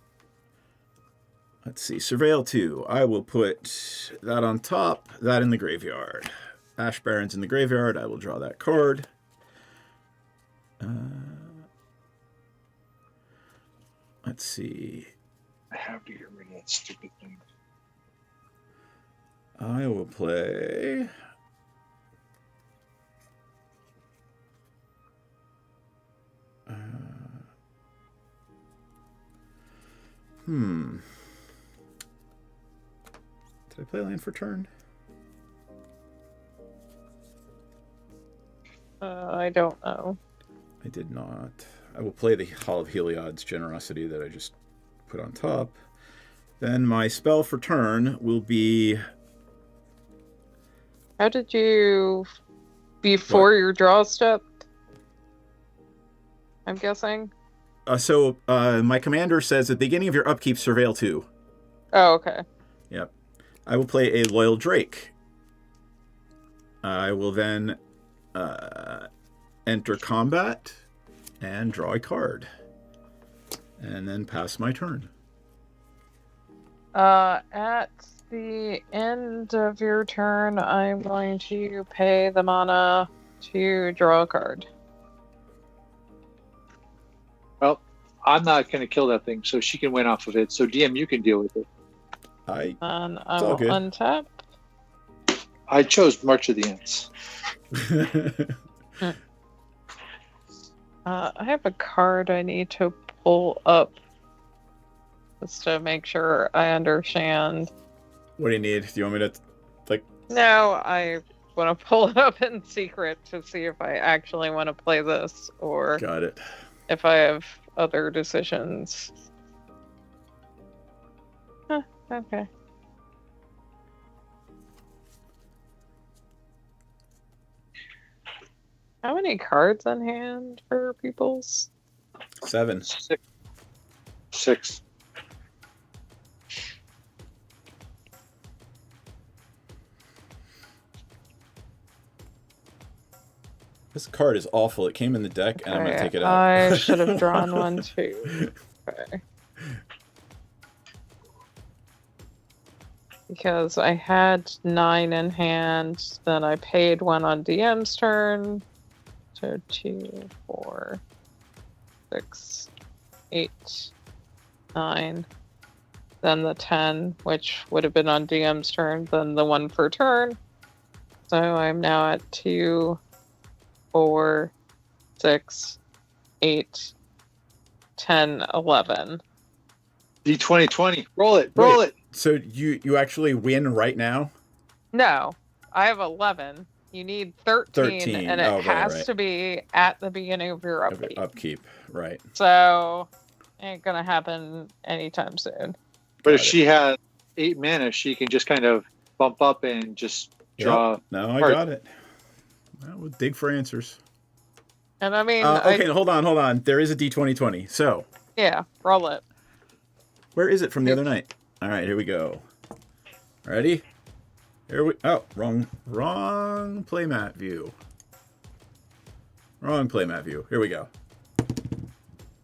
Let's see. Surveil 2. I will put that on top, that in the graveyard. Ash Baron's in the graveyard. I will draw that card. Let's see. I have to get rid of that stupid thing. I will play. Did I play land for turn? I don't know. I did not. I will play the Hall of Heliod's Generosity that I just put on top. Then my spell for turn will be... How did you... Before your draw step? I'm guessing? So my commander says at the beginning of your upkeep, Surveil 2. Oh, okay. Yep. I will play a Loyal Drake. I will then enter combat and draw a card. And then pass my turn. At the end of your turn, I'm going to pay the mana to draw a card. Well, I'm not going to kill that thing, so she can win off of it. So DM, you can deal with it. And I will untap. I chose March of the Ants. I have a card I need to pull up just to make sure I understand. What do you need? Do you want me to, No, I want to pull it up in secret to see if I actually want to play this, or Got it. if I have other decisions. Okay. How many cards on hand for people's? 7. 6. This card is awful. It came in the deck, and I'm going to take it out. I should have drawn one too. Okay. Because I had 9 in hand, then I paid one on DM's turn. So 2, 4, 6, 8, 9. Then the 10, which would have been on DM's turn, then the 1 per turn. So I'm now at 2, 4, 6, 8, 10, 11. D2020. Roll it. Roll it. So you actually win right now? No, I have 11. You need 13, and it has right. to be at the beginning of your upkeep. Upkeep, right. So, ain't gonna happen anytime soon. But if she has 8 mana, she can just kind of bump up and just draw. Yep. No, I got it. Well, we'll dig for answers. And I mean... okay, hold on. There is a D2020, so... Yeah, roll it. Where is it from the other night? All right, here we go. Ready? Oh, wrong playmat view. Wrong playmat view. Here we go.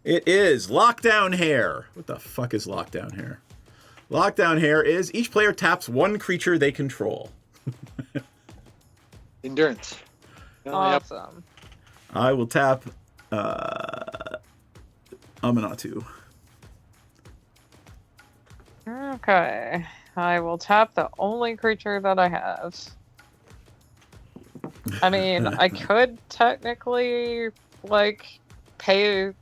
It is Lockdown Hair. What the fuck is Lockdown Hair? Lockdown Hair is each player taps one creature they control. Endurance. Awesome. I will tap Amanatu. Okay. I will tap the only creature that I have. I mean, I could technically, like, pay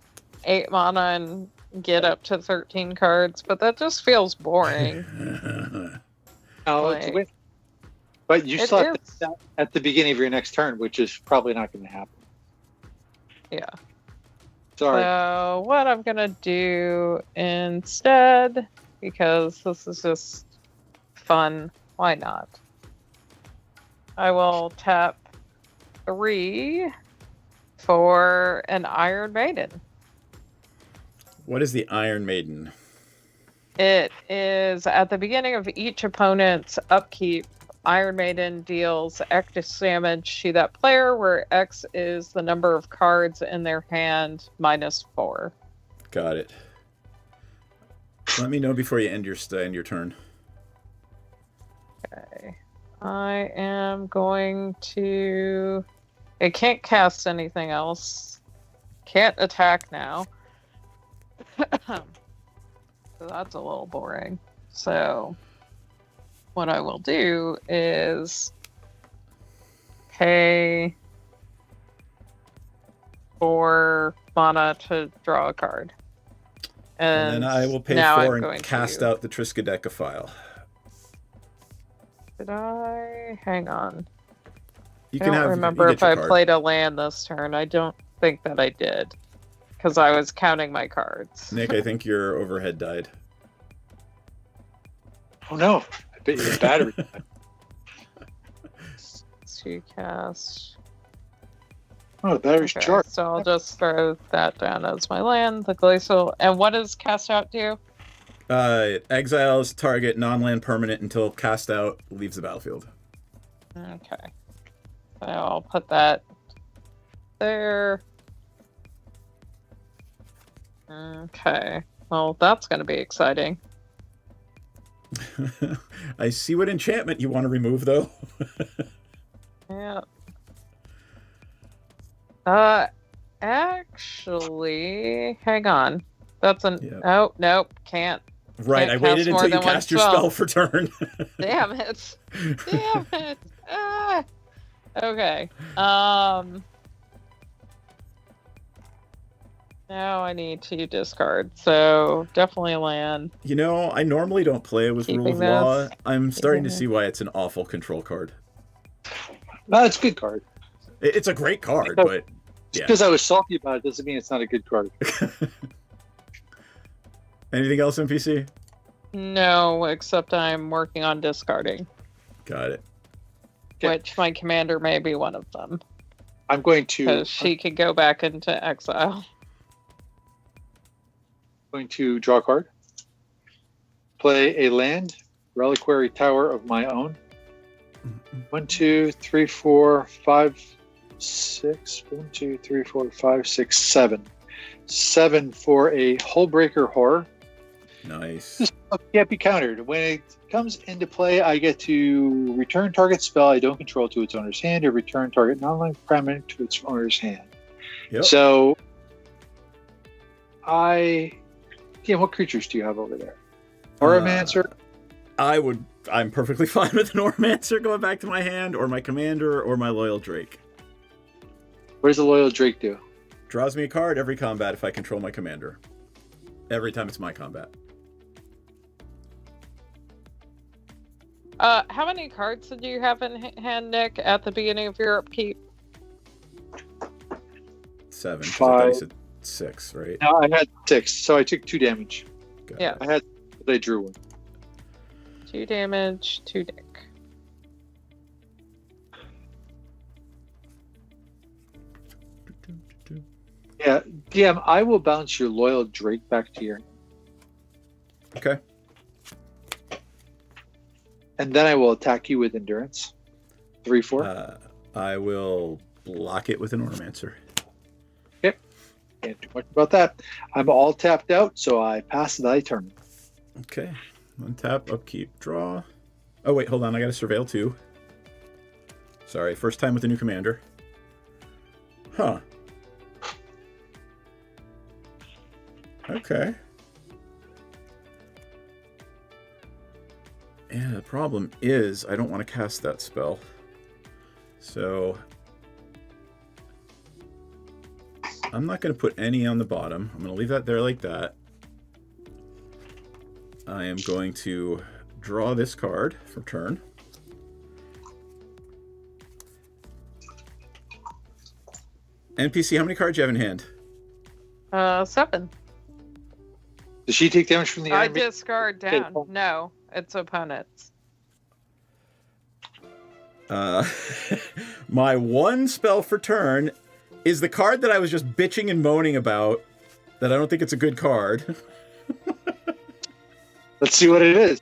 8 mana and get up to 13 cards, but that just feels boring. No, it's a win. But you still have to do that at the beginning of your next turn, which is probably not going to happen. Yeah. Sorry. So what I'm gonna do instead, because this is just fun, why not? I will tap 3 for an Iron Maiden. What is the Iron Maiden? It is at the beginning of each opponent's upkeep. Iron Maiden deals X damage to that player, where X is the number of cards in their hand minus 4. Got it. Let me know before you end your turn. Okay. I am going to... I can't cast anything else. Can't attack now. So that's a little boring. So what I will do is pay 4 mana to draw a card. And then I will pay 4 and cast out the Triskaideka file. Did I? Hang on. You I can don't remember if I played a land this turn. I don't think that I did. Because I was counting my cards. Nick, I think your overhead died. Oh no. I bet your battery died. To cast. Oh, the battery's charged. So I'll just throw that down as my land. The glacial. And what does cast out do? Exiles target non-land permanent until cast out leaves the battlefield. Okay. So I'll put that there. Okay. Well, that's going to be exciting. I see what enchantment you want to remove, though. Yeah. Actually, hang on. That's an... Yep. Oh, nope, can't. Right, can't I waited until you cast your spell for turn. Damn it. Damn it. Ah. Okay. Now I need to discard, so definitely land. You know, I normally don't play with Rule of Law. I'm starting to see why it's an awful control card. No, it's a good card. It's a great card, but... Just because I was salty about it doesn't mean it's not a good card. Anything else, NPC? No, except I'm working on discarding. Got it. Which my commander may be one of them. I'm going to... Because she could go back into exile. Going to draw a card. Play a land, Reliquary Tower of my own. 1, 2, 3, 4, 5, 6. 1, 2, 3, 4, 5, 6, 7. 7 for a Hullbreaker Horror. Nice. This can't be countered. When it comes into play, I get to return target spell I don't control to its owner's hand, or return target non-land permanent to its owner's hand. Yep. So, what creatures do you have over there? Oromancer? I'm perfectly fine with an Oromancer going back to my hand, or my commander, or my Loyal Drake. What does the Loyal Drake do? Draws me a card every combat if I control my commander. Every time it's my combat. How many cards did you have in hand, Nick, at the beginning of your upkeep? 7. 'Cause I thought you said 6, right? No, I had 6, so I took 2 damage. Yeah. I drew 1. 2 damage, 2 Nick. Yeah, DM, I will bounce your Loyal Drake back to your... Okay. And then I will attack you with Endurance. 3, 4. I will block it with an Oromancer. Yep. Can't do much about that. I'm all tapped out, so I pass thy turn. Okay. Untap, upkeep, draw. Oh, wait, hold on. I got to surveil too. Sorry, first time with a new commander. Okay. Yeah, the problem is I don't want to cast that spell. So I'm not going to put any on the bottom. I'm going to leave that there like that. I am going to draw this card for turn. NPC, how many cards do you have in hand? 7. Does she take damage from the I enemy? discard down. No, it's opponents. My one spell for turn is the card that I was just bitching and moaning about, that I don't think it's a good card. Let's see what it is.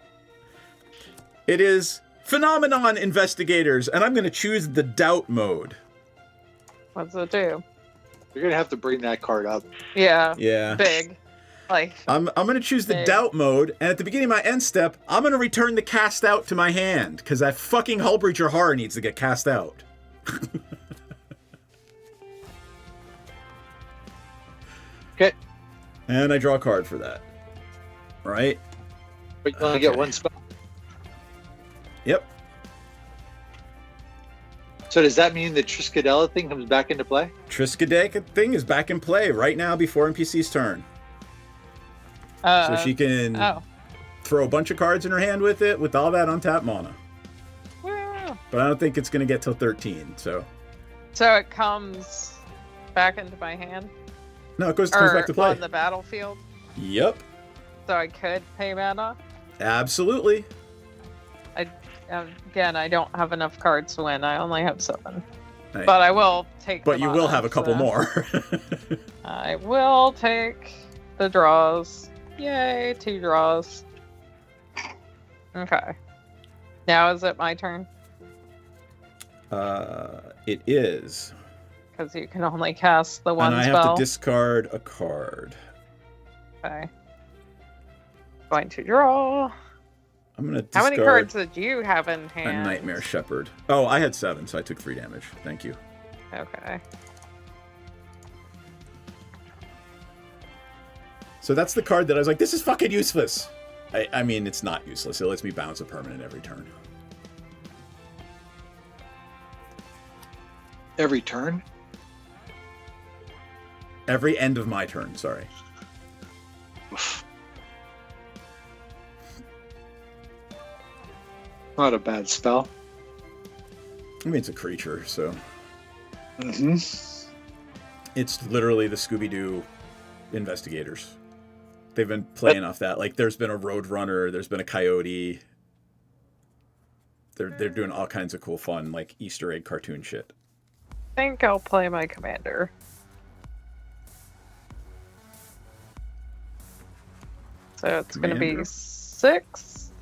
It is Phenomenon Investigators, and I'm going to choose the Doubt mode. What's it do? You're going to have to bring that card up. Yeah. Yeah. Big. Like. I'm going to choose the big. Doubt mode, and at the beginning of my end step, I'm going to return the Cast Out to my hand, because that fucking Hullbreacher Horror needs to get cast out. Okay. And I draw a card for that. Right? But you only get one spell. Yep. So does that mean the Triskadella thing comes back into play? Triskaideka thing is back in play right now before NPC's turn. So she can throw a bunch of cards in her hand with it, with all that untapped mana. Woo. But I don't think it's going to get till 13, so... So it comes back into my hand? No, it comes back to play. On the battlefield? Yep. So I could pay mana? Absolutely. Again, I don't have enough cards to win. I only have 7. Right. But I will take But the you will mana, have a couple so more. I will take the draws. Yay, 2 draws. Okay. Now is it my turn? It is. Because you can only cast the one and I spell. have to discard a card. Okay. Going to draw. I'm going to discard... How many cards did you have in hand? A Nightmare Shepherd. Oh, I had 7, so I took 3 damage. Thank you. Okay. So that's the card that I was like, this is fucking useless. I mean, it's not useless. It lets me bounce a permanent every turn. Every turn? Every end of my turn, sorry. Not a bad spell. I mean, it's a creature, so... Mm-hmm. It's literally the Scooby-Doo investigators. They've been playing off that. Like, there's been a Roadrunner, there's been a Coyote. They're doing all kinds of cool, fun, like, Easter egg cartoon shit. I think I'll play my commander. So it's going to be 6.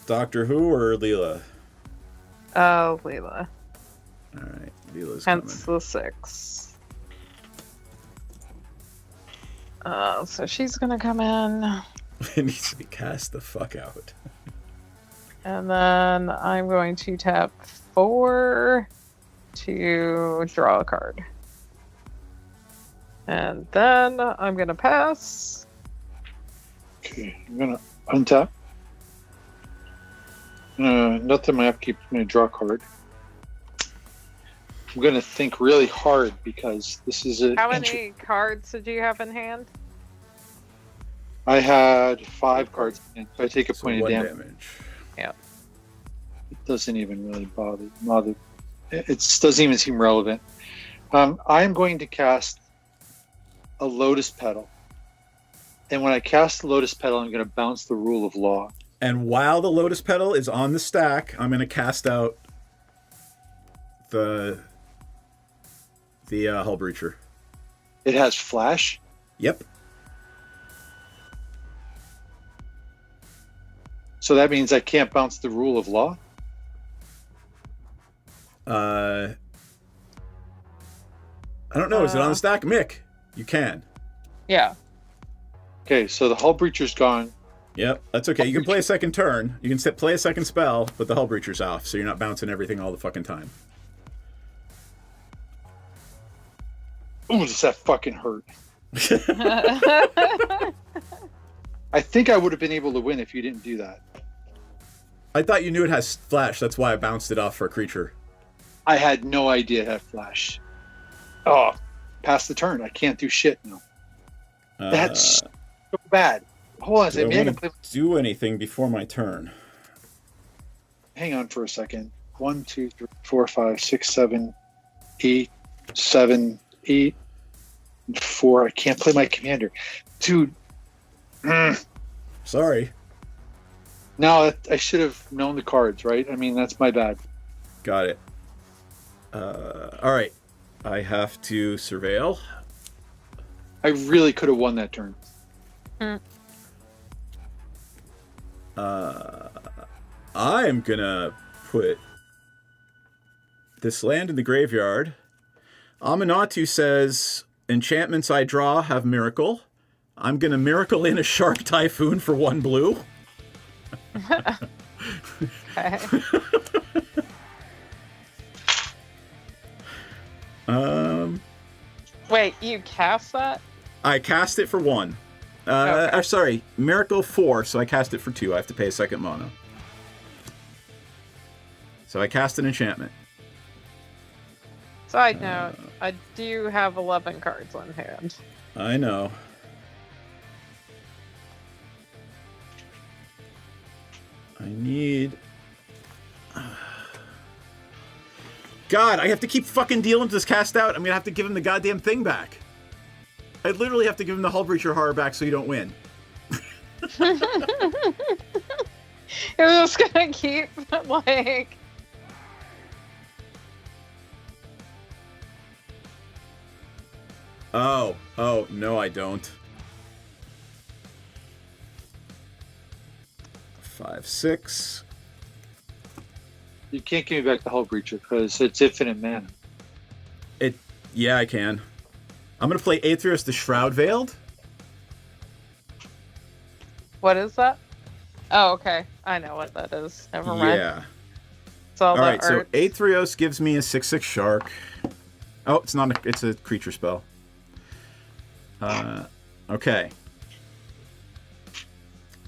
Doctor Who or Leela? Oh, Leela. Alright, Leela's Hence the 6. So she's going to come in. It needs to be cast the fuck out. And then I'm going to tap 4 to draw a card. And then I'm going to pass. Okay, I'm going to untap. Nothing in my upkeep. I'm going to draw a card. I'm going to think really hard because this is a... How many cards did you have in hand? I had 5 cards in hand, so I take a point of damage. Yeah. It doesn't even really bother. It doesn't even seem relevant. I'm going to cast a Lotus Petal. And when I cast the Lotus Petal, I'm going to bounce the Rule of Law. And while the Lotus Petal is on the stack, I'm going to cast out the Hullbreacher. It has flash? Yep. So that means I can't bounce the Rule of Law? I don't know. Is it on the stack? Mick, you can. Yeah. Okay, so the Hullbreacher's gone. Yep, that's okay. You can play a second turn. You can play a second spell, but the Hullbreacher's off, so you're not bouncing everything all the fucking time. Ooh, does that fucking hurt? I think I would have been able to win if you didn't do that. I thought you knew it has flash. That's why I bounced it off for a creature. I had no idea it had flash. Oh, pass the turn. I can't do shit now. That's so bad. Hold on a second. Do I want to do anything before my turn? Hang on for a second. 1, 2, 3, 4, 5, 6, 7, 8, 7, 8, 4. I can't play my commander. Dude. Sorry. No, I should have known the cards, right? I mean, that's my bad. Got it. All right. I have to surveil. I really could have won that turn. I am gonna put this land in the graveyard. Aminatou says, enchantments I draw have miracle. I'm gonna miracle in a Shark Typhoon for 1 blue. Okay. Wait, you cast that? I cast it for 1. Okay. Sorry, miracle 4, so I cast it for 2. I have to pay a second mana. So I cast an enchantment. Side note, I do have 11 cards on hand. I know. I need... God, I have to keep fucking dealing with this cast out. I'm gonna have to give him the goddamn thing back. I literally have to give him the Hullbreacher horror back so you don't win. It was gonna keep, like... Oh, no I don't. 5, 6. You can't give me back the Hullbreacher because it's infinite mana. Yeah, I can. I'm gonna play Aetherios the Shroud Veiled. What is that? Oh, okay. I know what that is. Never mind. Yeah. It's all right, the so art. Aetherios gives me a 6/6 shark. Oh, it's not. It's a creature spell. Okay.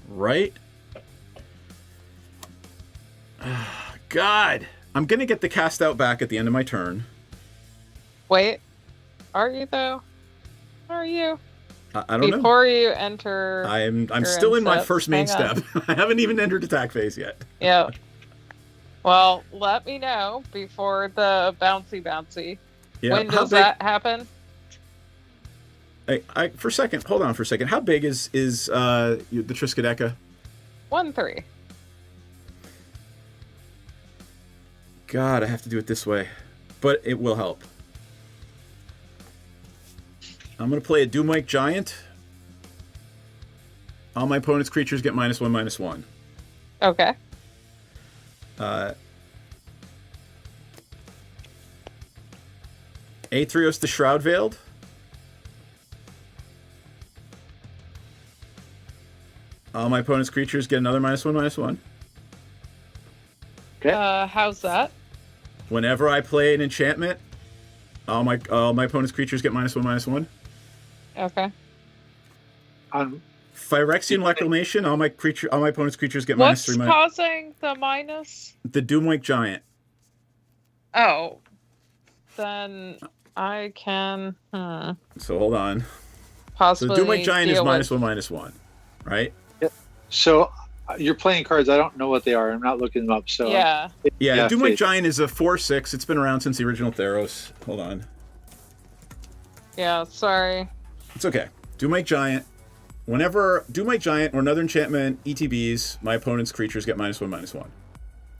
Right. God, I'm gonna get the cast out back at the end of my turn. Wait, are you though? Are you? I don't know. Before you enter, I'm your still in my steps, first main hang on. step. I haven't even entered attack phase yet. Yeah. Well, let me know before the bouncy. Yeah, When how does big- that happen? For a second, hold on for a second. How big is the Triskaideka? 1/3. God, I have to do it this way, but it will help. I'm gonna play a Doomwake Giant. All my opponent's creatures get -1/-1. Okay. Aetherios the Shroud Veiled. All my opponent's creatures get another -1/-1. Okay. How's that? Whenever I play an enchantment, all my opponent's creatures get -1/-1. Okay. Phyrexian Reclamation, all my opponent's creatures get What's -3/-. causing the minus? The Doomwake Giant. Oh. Then I can So hold on. possibly So the Doomwake Giant is deal with- -1/-1, right? So you're playing cards. I don't know what they are. I'm not looking them up. So Yeah. Yeah, the Doomwake Faith. Giant is a 4/6. It's been around since the original Theros. Hold on. Yeah, sorry. It's okay. Doomwake Giant. Whenever Doomwake Giant or another enchantment ETBs, my opponent's creatures get -1/-1.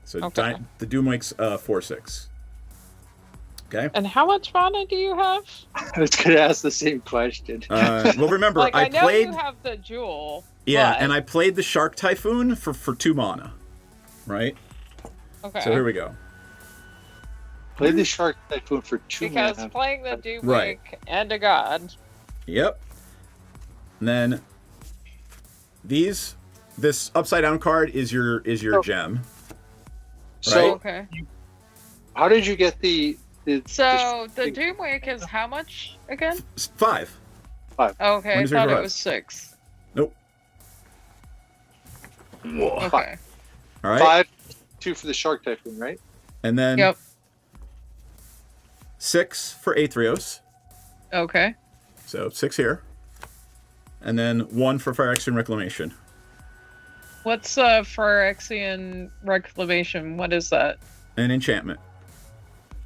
So Okay. the Doomwake's 4/6. Okay. And how much mana do you have? I was going to ask the same question. Well, remember, Like, I know played. you have the jewel. Yeah, but- and I played the Shark Typhoon for 2 mana. Right? Okay. So here we go. Play the Shark Typhoon for 2 Because mana. playing the Doomwake Right. and a god. Yep. And then this upside down card is your gem. So Okay. how did you get the So the Doomwake is how much again? 5. 5. Okay, I 1, 2, 3, thought 4, it 5. was 6. Nope. Okay. All right. 5, 2 for the Shark Typhoon, right? And then Yep. 6 for Aetherios. Okay. So 6 here. And then 1 for Phyrexian Reclamation. What's Phyrexian Reclamation? What is that? An enchantment.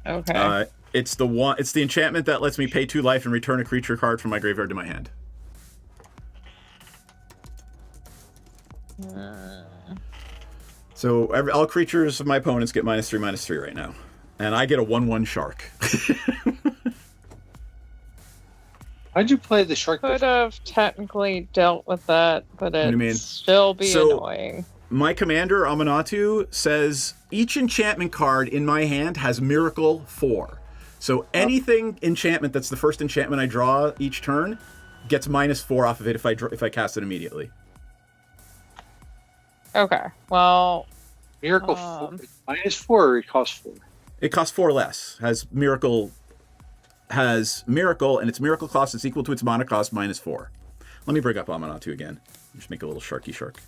Okay. It's the enchantment that lets me pay 2 life and return a creature card from my graveyard to my hand. So all creatures of my opponents get -3/-3 right now. And I get a 1/1 shark. Why'd you play the Shark Could have technically dealt with that, but do you mean? it'd still be So- annoying. My commander, Amanatu, says each enchantment card in my hand has Miracle 4. So anything enchantment that's the first enchantment I draw each turn gets -4 off of it if I cast it immediately. Okay. Well. Miracle 4. -4 or it costs 4? It costs 4 less. Has Miracle, and its Miracle cost is equal to its mana cost -4. Let me bring up Amanatu again. Just make a little sharky shark.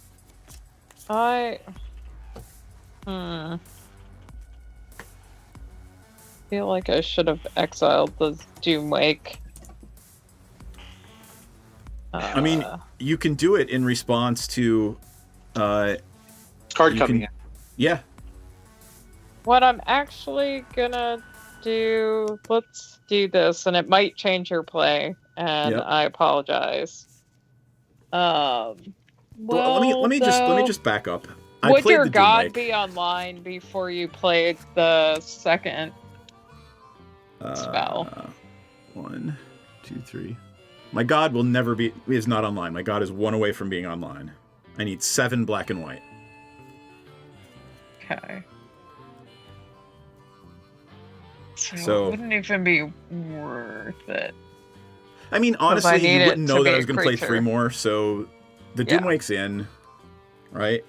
Feel like I should have exiled the Doomwake. I mean, you can do it in response to card coming in. Yeah. What I'm actually gonna do, let's do this, and it might change your play, and Yep. I apologize. Well, let me just back up. I Would played your the god Doomwake. be online before you played the second spell? 1, 2, 3. My god is not online. My god is 1 away from being online. I need 7 black and white. Okay. So it wouldn't even be worth it. I mean, 'Cause I honestly, need you it wouldn't to know that be I a was going to play creature. 3 more, so the Yeah. Doomwake's in, right?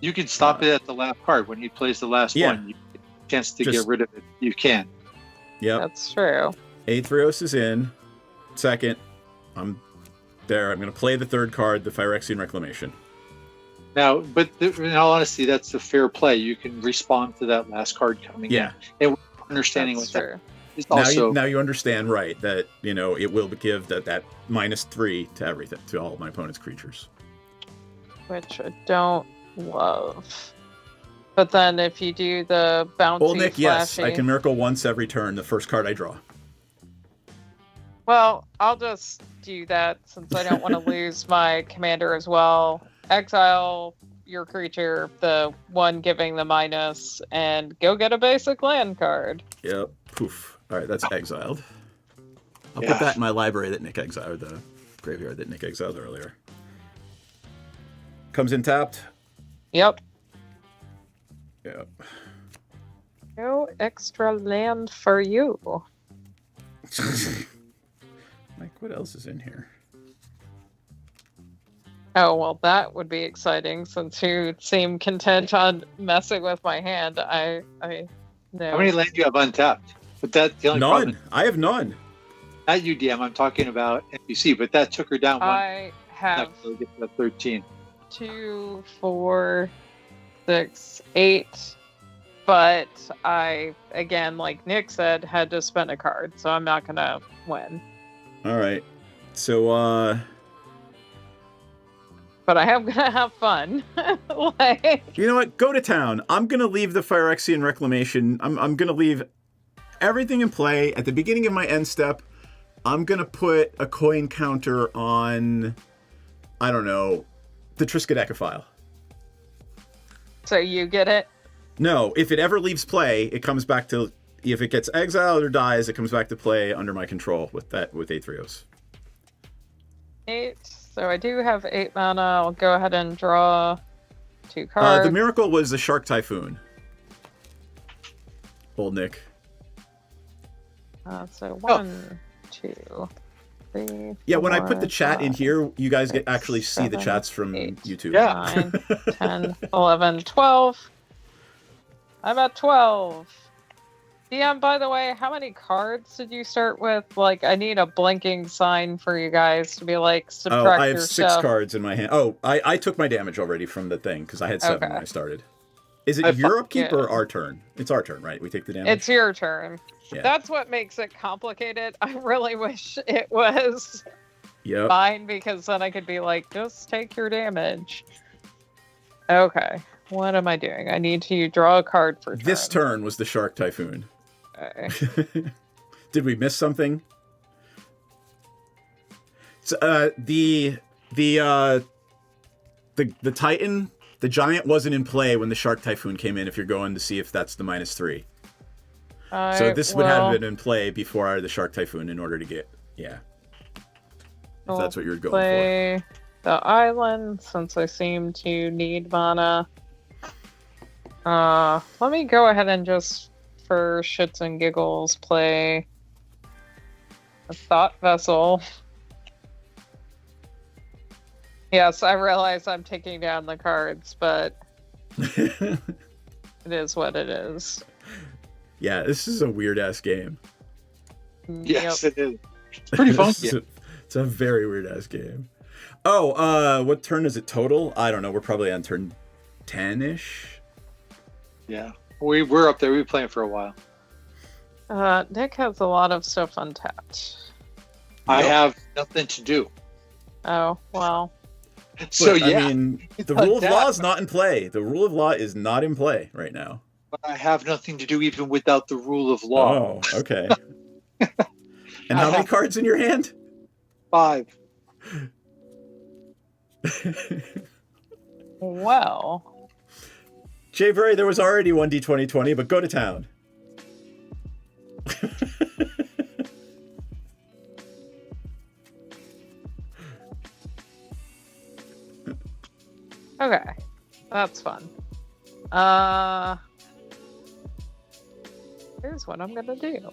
You can stop it at the last card. When he plays the last Yeah. one, you get a chance to Just- get rid of it. You can. Yep. That's true. Aetherios is in. Second, I'm there. I'm going to play the 3rd card, the Phyrexian Reclamation. Now, but in all honesty, that's a fair play. You can respond to that last card coming Yeah. in. And understanding That's what true. that is also... Now you understand, right, that, it will give that -3 to everything, to all of my opponent's creatures. Which I don't love. But then if you do the bouncy Well, Nick, yes, I flashy- can Miracle once every turn, the first card I draw. Well, I'll just do that since I don't want to lose my commander as well. Exile your creature, the one giving the -, and go get a basic land card. Yep. Poof. All right, that's exiled. I'll Yeah. put that in my library that Nick exiled, the graveyard that Nick exiled earlier. Comes in tapped. Yep. Yep. No extra land for you. Like, what else is in here? Oh, well, that would be exciting since you seem content on messing with my hand. I know. How many land do you have untapped? But that's the only problem. None. I have none. Not you, DM. I'm talking about NPC, but that took her down 1. I have Not gonna get to that 13. 2, 4, 6, 8. But I, again, like Nick said, had to spend a card, so I'm not gonna win. All right. So, But I am gonna have fun. Like, you know what? Go to town. I'm gonna leave the Phyrexian Reclamation. I'm gonna leave everything in play. At the beginning of my end step, I'm gonna put a coin counter on, I don't know, the Triskaidekaphile. so you get it? No, if it ever leaves play, it comes back to, if it gets exiled or dies, it comes back to play under my control with Aetherios. 8. So I do have 8 mana. I'll go ahead and draw 2 cards. The miracle was the Shark Typhoon. Old Nick. So 1, 2, 3. Yeah, when I put 4, the chat in 5, here, you guys get actually see the 7, chats from 8, YouTube. 9, 10, 11, 12. I'm at 12. DM, by the way, how many cards did you start with? Like, I need a blinking sign for you guys to be like, subtract I have your 6 stuff. cards in my hand. Oh, I took my damage already from the thing, because I had 7 when I started. Is it I your upkeep or fucking- our turn? It's our turn, right? We take the damage? It's your turn. Yeah. That's what makes it complicated. I really wish it was Yep. fine, because then I could be like, just take your damage. Okay, what am I doing? I need to draw a card for turn. This turn was the Shark Typhoon. Okay. Did we miss something? So, the Titan, the Giant wasn't in play when the Shark Typhoon came in, if you're going to see if that's the -3. So this would have been in play before the Shark Typhoon in order to get, yeah. If that's what you're going play the island, since I seem to need mana. Let me go ahead and just, for shits and giggles, play a Thought Vessel. Yes, I realize I'm taking down the cards, but it is what it is. Yeah, this is a weird-ass game. Yes, it is. It's pretty funky. It's a very weird-ass game. Oh, what turn is it total? I don't know. We're probably on turn 10-ish. Yeah, we're up there. We've been playing for a while. Nick has a lot of stuff untapped. I have nothing to do. Oh, well. So, But, yeah. I mean, the rule of law is not in play. The rule of law is not in play right now. But I have nothing to do even without the rule of law. Oh, okay. And how many cards in your hand? 5. Well. Jay Berry, there was already 1d2020, but go to town. Okay, that's fun. Here's what I'm gonna do.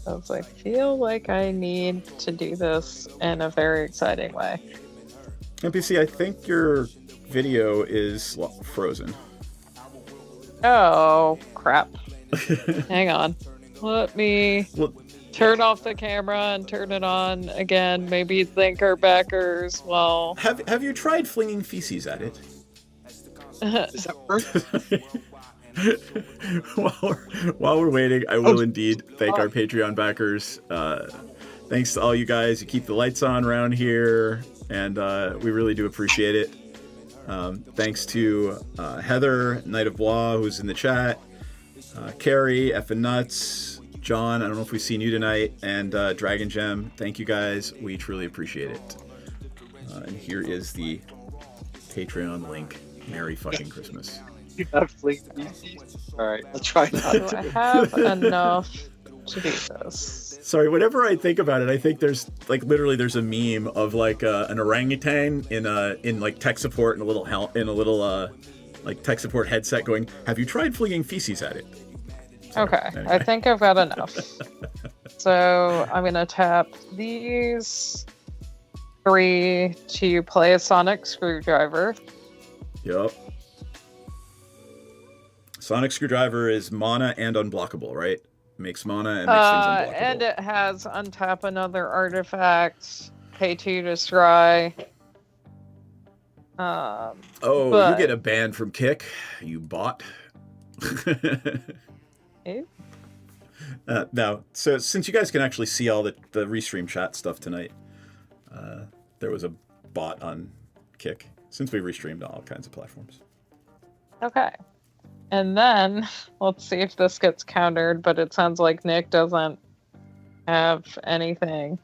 Because I feel like I need to do this in a very exciting way. NPC, I think your video is frozen. Oh, crap. Hang on. Let me turn off the camera and turn it on again. Maybe thank our backers while... Have you tried flinging feces at it? Is that work? While we're waiting, I will indeed thank our Patreon backers. Thanks to all you guys. You keep the lights on around here, and we really do appreciate it. Thanks to Heather, Knight of Blois, who's in the chat, Carrie, Effin' Nuts, John, I don't know if we've seen you tonight, and Dragon Gem. Thank you guys. We truly appreciate it. And here is the Patreon link. Merry fucking Christmas. You have flinked feces? Alright, I'll try not Do to. I have enough to do this? Sorry, whenever I think about it, I think there's like literally there's a meme of like an orangutan in like tech support in a little like tech support headset going, "Have you tried flinging feces at it?" Okay, Anyway. I think I've got enough. So I'm gonna tap these 3 to play a sonic screwdriver. Yup. Sonic Screwdriver is mana and unblockable, right? Makes mana and makes things unblockable. And it has untap another artifact, pay 2 to scry. Oh, but- you get a ban from Kick, you bot. Eh? No, so since you guys can actually see all the restream chat stuff tonight, there was a bot on Kick, since we restreamed on all kinds of platforms. Okay. And then, let's see if this gets countered, but it sounds like Nick doesn't have anything.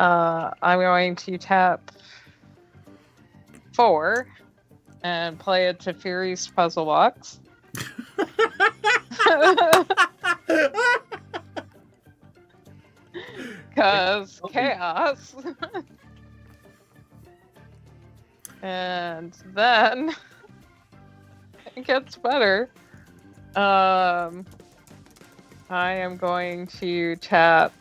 I'm going to tap 4 and play a Teferi's Puzzle Box. Because chaos. And then it gets better. I am going to tap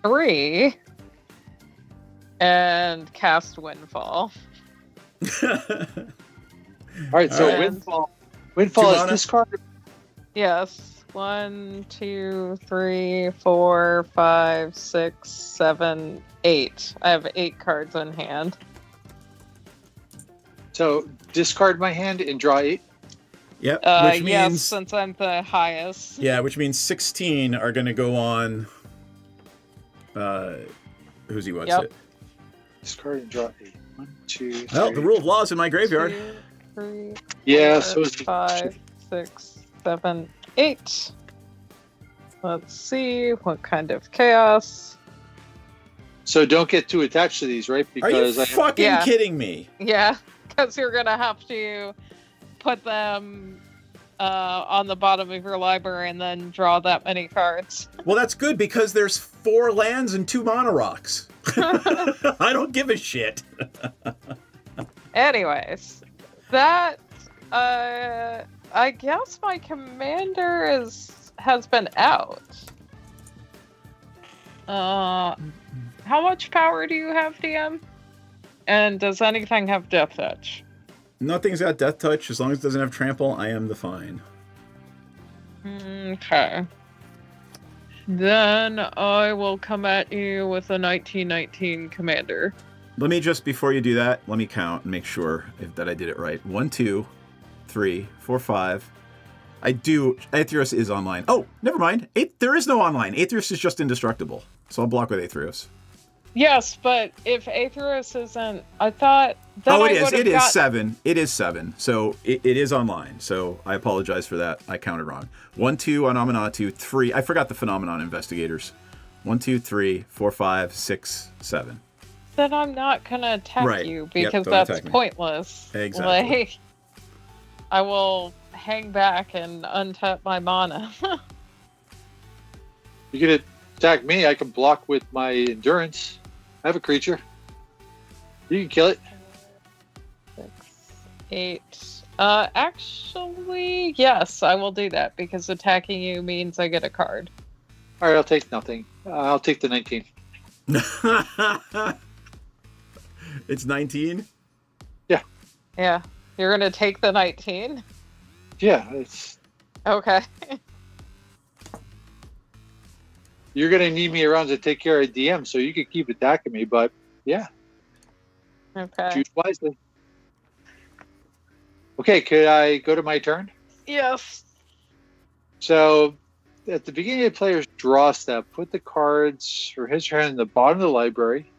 3 and cast Windfall. right, so All right. Windfall is mana. discard. Yes. 1, 2, 3, 4, 5, 6, 7, 8. I have 8 cards in hand. So discard my hand and draw 8. Yep. Which Yes, means since I'm the highest. yeah, which means 16 are going to go on. Who's he? What's Yep. it? Discard and draw 8. 1, 2, 3. Well, the rule of law is in my graveyard. 2, 3, Yeah, 4, so is 5, 6, 7, 8. Let's see what kind of chaos. So don't get too attached to these, right? Are you Because fucking Yeah. kidding me? Yeah, because you're gonna have to put them on the bottom of your library and then draw that many cards. Well, that's good because there's 4 lands and 2 mana rocks. I don't give a shit. Anyways, that I guess my commander has been out. How much power do you have, DM? And does anything have Death Touch? Nothing's got death touch. As long as it doesn't have trample, I am the fine. Okay. Then I will come at you with a 1919 commander. Let me just, before you do that, let me count and make sure that I did it right. 1, 2, 3, 4, 5. Aetherius is online. Oh, never mind. There is no online. Aetherius is just indestructible. So I'll block with Aetherius. Yes, but if Aetherius isn't, I thought that Oh, I it is. would've It is got- 7. It is 7. So it is online. So I apologize for that. I counted wrong. 1, 2 on Aminatu. 3. I forgot the Phenomenon Investigators. 1, 2, 3, 4, 5, 6, 7. Then I'm not gonna attack Right. you Yep, because don't that's attack me. pointless. Exactly. Like, I will hang back and untap my mana. you can attack me, I can block with my endurance. I have a creature. You can kill it. 6, 8. Actually, yes, I will do that because attacking you means I get a card. All right, I'll take nothing. I'll take the 19. It's 19? Yeah, you're gonna take the 19. Yeah, it's. Okay. You're gonna need me around to take care of DM, so you can keep attacking me. But yeah, Okay. choose wisely. Okay, could I go to my turn? Yes. So, at the beginning of the player's draw step, put the cards for his turn in the bottom of the library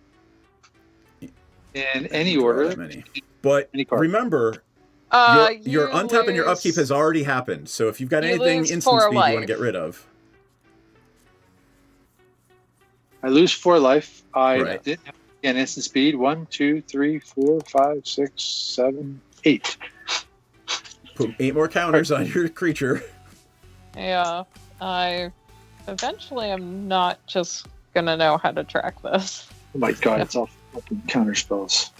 in any order. That many. But Any card. remember, your You untap and your lose- upkeep has already happened. So if you've got You anything lose instant 4 speed you want to life. get rid of. I lose 4 life. I Right. didn't have an instant speed. 1, 2, 3, 4, 5, 6, 7, 8. Put 8 more counters on your creature. Yeah, I eventually am not just gonna know how to track this. Oh my god, it's all fucking counter spells.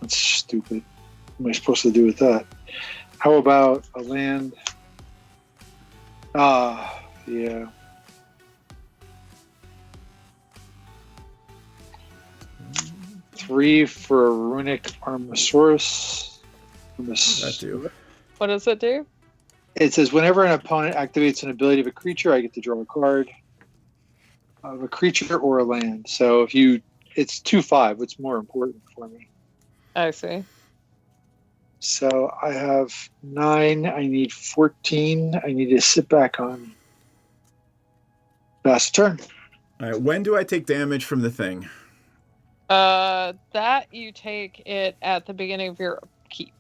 That's stupid. What am I supposed to do with that? How about a land? Yeah. Three for a runic Armosaurus. That do. What does it do? It says whenever an opponent activates an ability of a creature, I get to draw a card of a creature or a land. So if you, it's 2/5. What's more important for me? I see. So I have 9. I need 14. I need to sit back on. Last turn. All right, when do I take damage from the thing? That you take it at the beginning of your upkeep.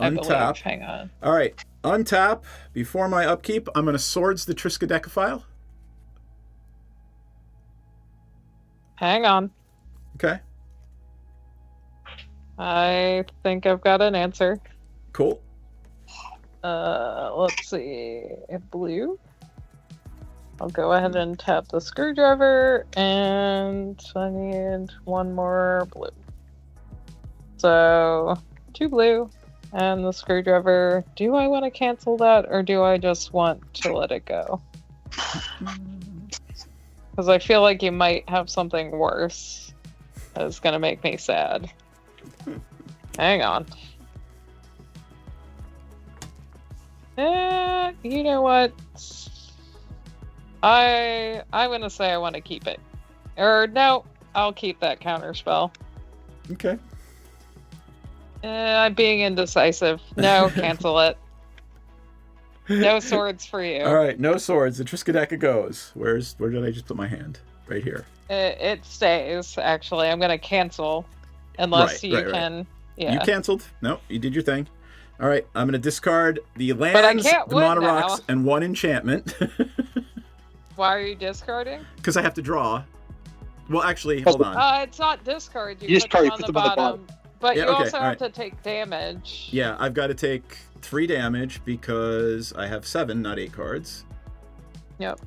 I believe. Untap. Hang on. All right, untap. Before my upkeep, I'm going to Swords the Triskaidekaphile. Hang on. Okay, I think I've got an answer. cool. Let's see. Blue. I'll go ahead and tap the screwdriver, and I need 1 more blue. So, 2 blue, And the screwdriver, do I want to cancel that or do I just want to let it go? Because I feel like you might have something worse that's going to make me sad. Hang on. You know what? I'm going to say I want to keep it. Or no, I'll keep that counter spell. Okay. I'm being indecisive. No, cancel it. No swords for you. All right, no swords. The Triskaideka goes. Where did I just put my hand? Right here. It stays, actually. I'm going to cancel. Unless you can... Yeah. You canceled. No, you did your thing. All right, I'm going to discard the But I lands, can't the win mono now. rocks, and one enchantment. Why are you discarding? Because I have to draw. Well, actually, hold on. It's not discard. You Just put them put on the them on the bottom. But Yeah, you okay, also have alright. to take damage. Yeah, I've got to take 3 damage because I have 7, not 8 cards. Yep.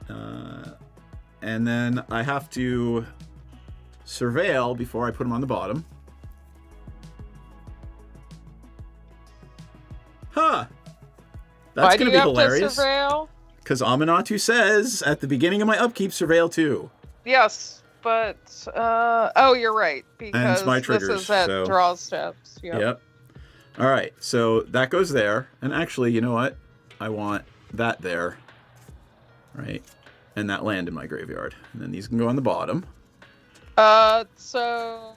And then I have to surveil before I put them on the bottom. Huh. That's Why do going you to be have hilarious. to surveil? Because Aminatou says at the beginning of my upkeep, surveil 2. Yes, but oh, you're right because it's my this triggers, is at so- draw steps. Yep. All right, so that goes there. And actually, you know what? I want that there. Right? And that land in my graveyard. And then these can go on the bottom. So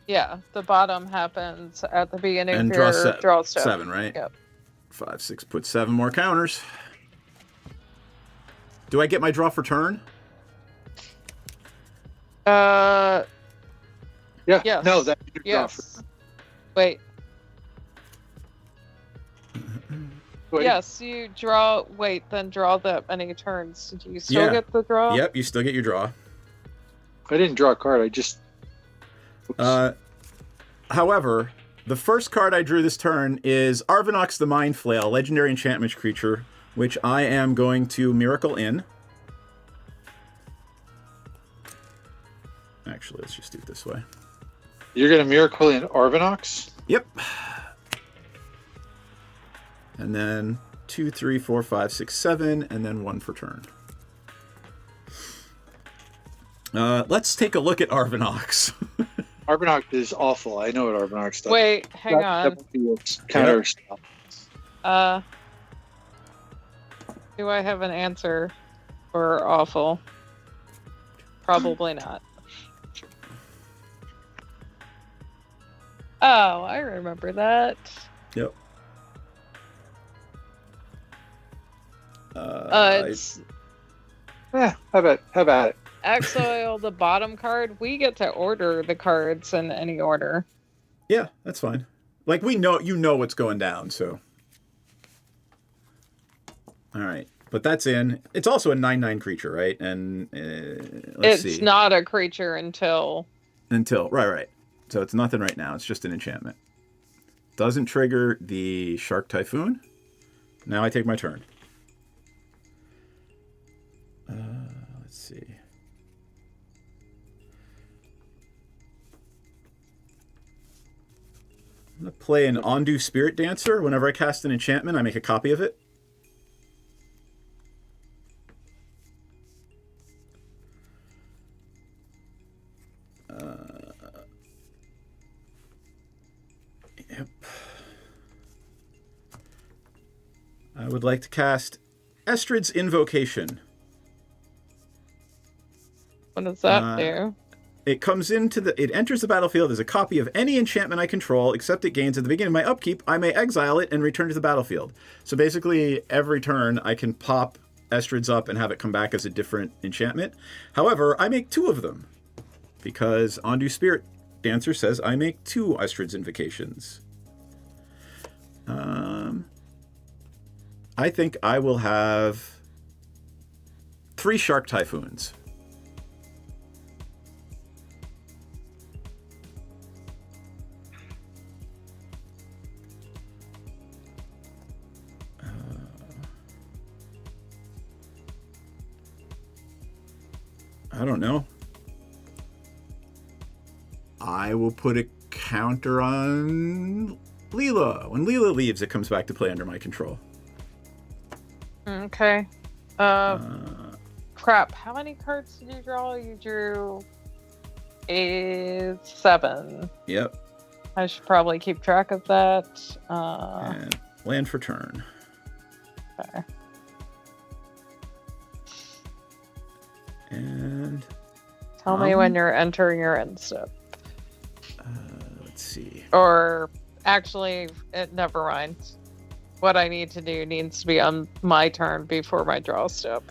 yeah, the bottom happens at the beginning And of draw, your draw step. 7, right? Yep. 5, 6, put 7 more counters. Do I get my draw for turn? Yeah. Yes. No, that's your draw. Yes. Wait. Wait. Yes, you draw. Wait, then draw that many turns. Do you still Yeah. get the draw? Yep, you still get your draw. I didn't draw a card. I just. However, the first card I drew this turn is Arvinox the Mind Flail, legendary enchantment creature, which I am going to Miracle in. Actually, let's just do it this way. You're gonna miracle in Arvinox? Yep. And then 2, 3, 4, 5, 6, 7, and then 1 for turn. Let's take a look at Arvinox. Arvinox is awful. I know what Arvinox does. Wait, hang That on. would be its counter spell. Do I have an answer for awful? Probably not. Oh, I remember that. Yep. It's Yeah, how about it? Exile the bottom card. We get to order the cards in any order. Yeah, that's fine. Like, we know, you know what's going down, so. All right. But that's in. It's also a 9/9 creature, right? And let's see. It's not a creature until... Right. So it's nothing right now. It's just an enchantment. Doesn't trigger the Shark Typhoon. Now I take my turn. Let's see. I'm going to play an Ondu Spirit Dancer. Whenever I cast an enchantment, I make a copy of it. Yep. I would like to cast Estrid's Invocation. What does that do? It comes it enters the battlefield as a copy of any enchantment I control, except it gains at the beginning of my upkeep. I may exile it and return to the battlefield. So basically, every turn I can pop Estrid's up and have it come back as a different enchantment. However, I make 2 of them because Ondu Spirit Dancer says I make 2 Estrid's Invocations. I think I will have 3 Shark Typhoons. I don't know. I will put a counter on Leela. When Leela leaves, it comes back to play under my control. Okay. Crap. How many cards did you draw? You drew 7. Yep. I should probably keep track of that. And land for turn. Okay. And tell me when you're entering your end step. Let's see. Or actually, never mind. What I need to do needs to be on my turn before my draw step.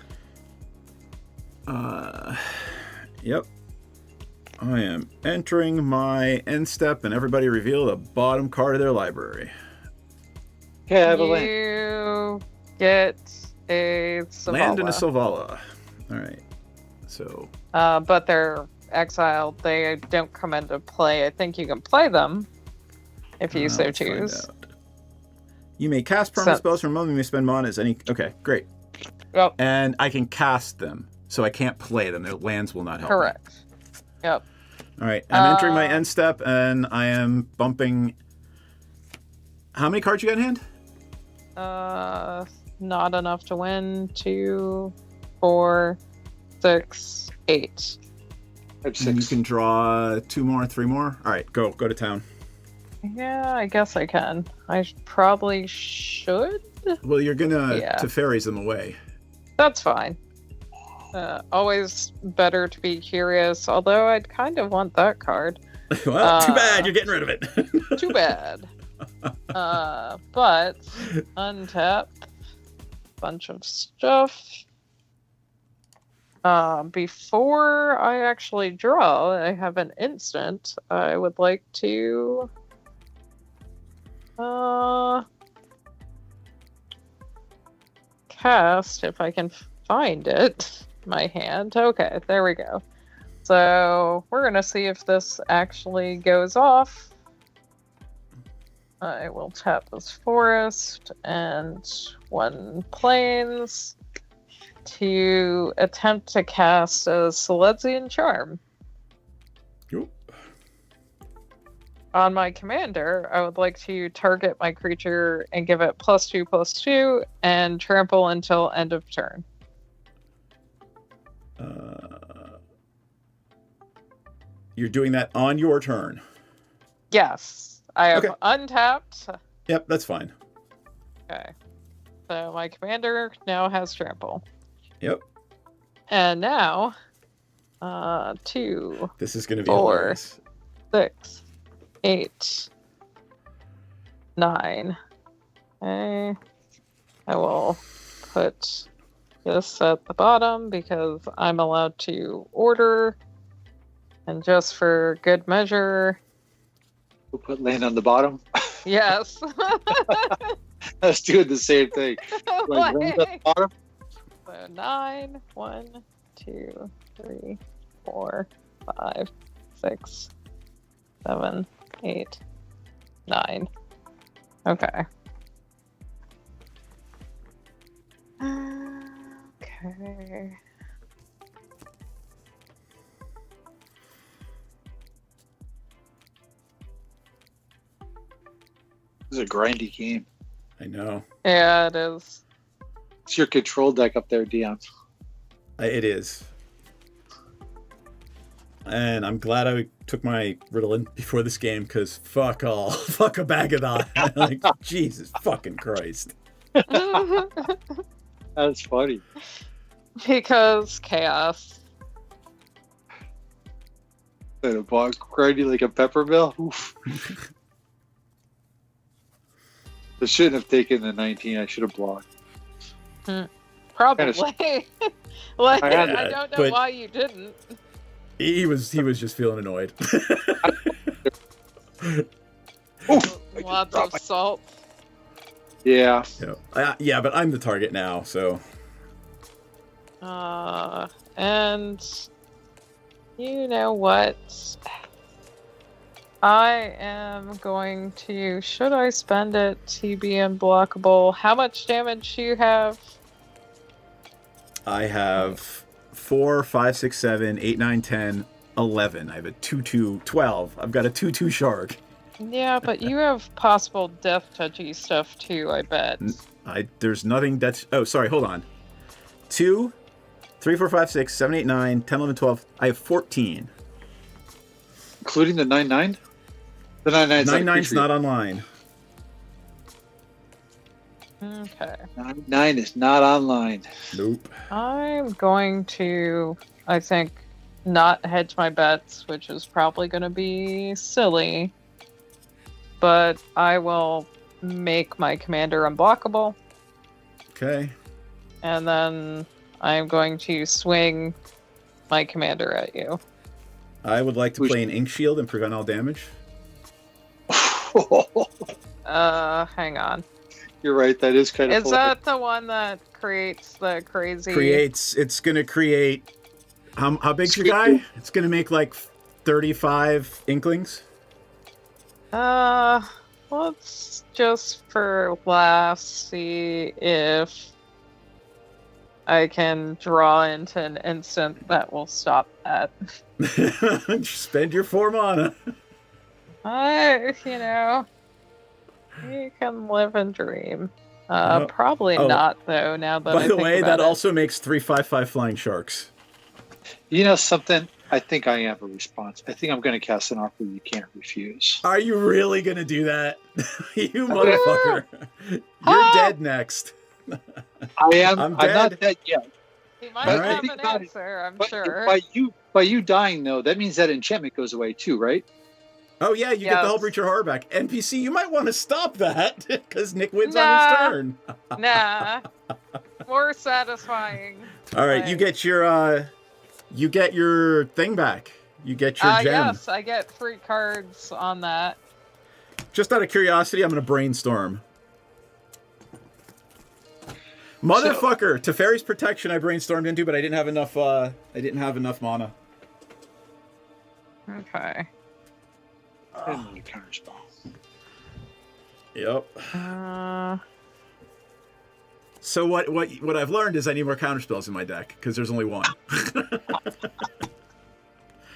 Yep. I am entering my end step, and everybody reveal the bottom card of their library. Okay, I have a land. You get a Selvala. Land and a Selvala. All right. So. But they're exiled. They don't come into play. I think you can play them if you so let's find choose. out. You may cast permanent spells from them. You may spend mana as any. Okay, great. Yep. And I can cast them, so I can't play them. Their lands will not help. Correct. Me. Yep. All right. I'm entering my end step, and I am bumping. How many cards you got in hand? Not enough to win. 2, 4, 6, 8. And you can draw 2 more, 3 more. All right, go to town. Yeah, I guess I can. I probably should. Well, you're gonna Teferi's them away. That's fine. Always better to be curious, although I'd kind of want that card. Well, too bad, you're getting rid of it. Too bad. But untap, bunch of stuff. Before I actually draw, I have an instant. I would like to cast, if I can find it, my hand. Okay, there we go. So we're gonna see if this actually goes off. I will tap this forest and 1 plains to attempt to cast a Silesian Charm. Yep. On my commander, I would like to target my creature and give it +2/+2 and trample until end of turn. You're doing that on your turn. Yes, I have untapped. Yep, that's fine. Okay, so my commander now has trample. Yep. And now, 2. This is going to be 4, hilarious. 6, 8, 9. Okay. I will put this at the bottom because I'm allowed to order. And just for good measure. We'll put land on the bottom. Yes. I was doing the same thing. Like land on the bottom. So 9, 1, 2, 3, 4, 5, 6, 7, 8, 9. Okay. Okay. This is a grindy game. I know. Yeah, it is. It's your control deck up there, Dion. It is. And I'm glad I took my Ritalin before this game, because fuck all. Fuck a bag of that. Like, Jesus fucking Christ. That's funny. Because chaos. And a box grindy like a peppermill. Oof. I shouldn't have taken the 19. I should have blocked. Probably. Like, I I don't know why you didn't. He was just feeling annoyed. Lots of salt. Yeah. Yeah, but I'm the target now, so. And you know what? I am going to. Should I spend it to be unblockable? How much damage do you have? I have 4, 5, 6, 7, 8, 9, 10, 11. I have a 2/2, 12. I've got a 2/2 shark. Yeah, but you have possible death touchy stuff too, I bet. There's nothing that's... Oh, sorry, hold on. 2, 3, 4, 5, 6, 7, 8, 9, 10, 11, 12. I have 14. Including the 9-9? The 9-9's 9-9's not online. Okay. 9 is not online. Nope. I'm going to, I think, not hedge my bets, which is probably going to be silly. But I will make my commander unblockable. Okay. And then I'm going to swing my commander at you. I would like to play an Ink Shield and prevent all damage. Hang on. You're right, that is kind of... Is that the one that creates the crazy... It's going to create... How big's your guy? It's going to make like 35 Inklings. Let's just for laughs see if I can draw into an instant that will stop that. Spend your 4 mana. You can live and dream. Probably not, though, now that By the way, that also makes 3/5/5 Flying Sharks. You know something? I think I have a response. I think I'm going to cast an offer you can't refuse. Are you really going to do that? You motherfucker. You're dead next. I am. I'm I'm not dead yet. He might But have think an about it. answer, I'm But sure. by you dying, though, that means that enchantment goes away too, right? Oh, yeah, you get the Hull Breacher horror back. NPC, you might want to stop that, because Nick wins on his turn. Nah. More satisfying. All right, you get your thing back. You get your gem. Yes, I get 3 cards on that. Just out of curiosity, I'm going to brainstorm. Motherfucker, Teferi's Protection I brainstormed into, but I didn't have enough mana. Okay. Counterspell. Yep. So what I've learned is I need more counterspells in my deck because there's only one. What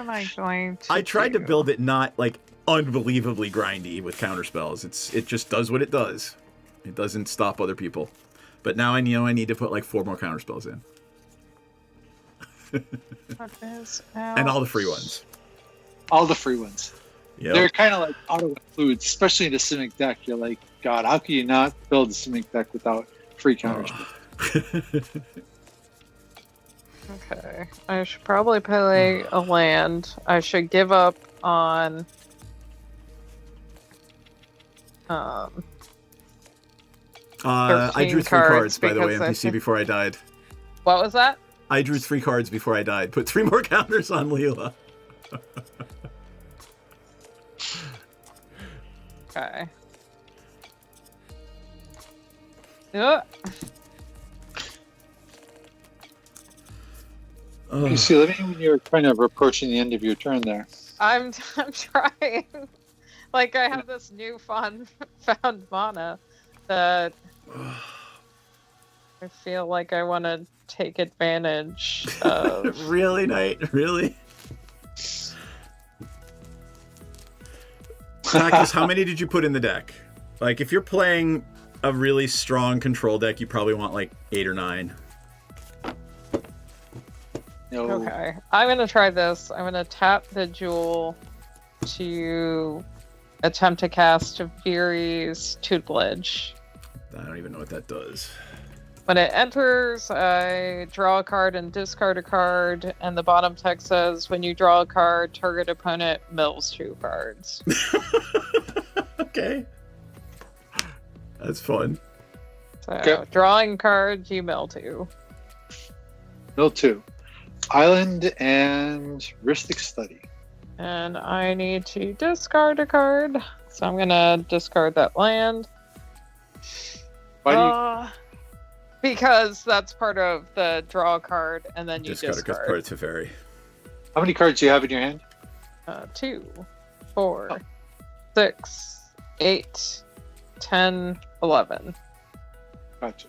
am I going to I tried do? to build it not like unbelievably grindy with counterspells. It just does what it does. It doesn't stop other people. But now I need to put like 4 more counterspells in. What is And all the free ones. All the free ones. Yep. They're kind of like auto includes, especially in the Simic deck. You're like, God, how can you not build a Simic deck without free counterspell? Okay. I should probably play a land. I should give up on I drew 3 cards by the way, NPC, before I died. What was that? I drew 3 cards before I died. Put 3 more counters on Leela. Okay. Yeah. You see, let me know when you're kind of approaching the end of your turn there. I'm trying. Like I have this new found mana that I feel like I want to take advantage of. Really, Knight? Really? Because how many did you put in the deck? Like, if you're playing a really strong control deck, you probably want like 8 or 9. No. Okay, I'm gonna try this. I'm gonna tap the jewel to attempt to cast Viri's Tutelage. I don't even know what that does. When it enters, I draw a card and discard a card, and the bottom text says, when you draw a card, target opponent mills 2 cards. Okay. That's fun. So, Okay. drawing cards, you mill 2. Mill 2. Island and Ristic Study. And I need to discard a card, so I'm gonna discard that land. Why do you... Because that's part of the draw card, and then you Discard because discard. part of Teferi. How many cards do you have in your hand? 2, 4, 6, 8, 10, 11. Gotcha.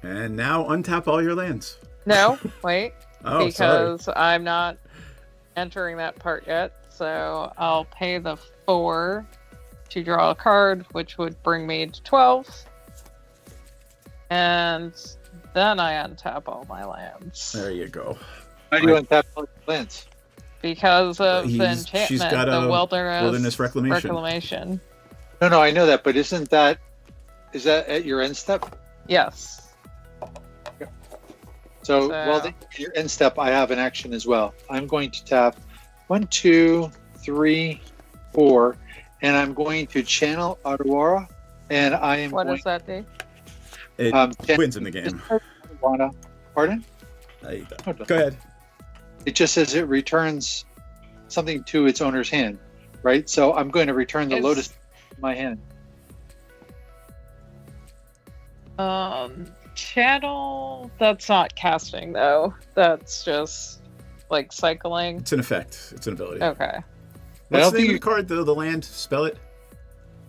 And now untap all your lands. No, wait. Oh, because I'm not entering that part yet, so I'll pay the 4 to draw a card, which would bring me to 12. And then I untap all my lands. There you go. Why do you untap all your lands? Because of the enchantment, she's got the a wilderness reclamation. No, I know that, but is that at your end step? Yes. So while your end step, I have an action as well. I'm going to tap 1, 2, 3, 4, and I'm going to channel Aurora, and I am. What does that do? It wins in the game. Pardon? Go ahead. It just says it returns something to its owner's hand, right? So I'm going to return the Lotus to my hand. Channel, that's not casting though. That's just like cycling. It's an effect. It's an ability. Okay. What's the name of the card? The land? Spell it.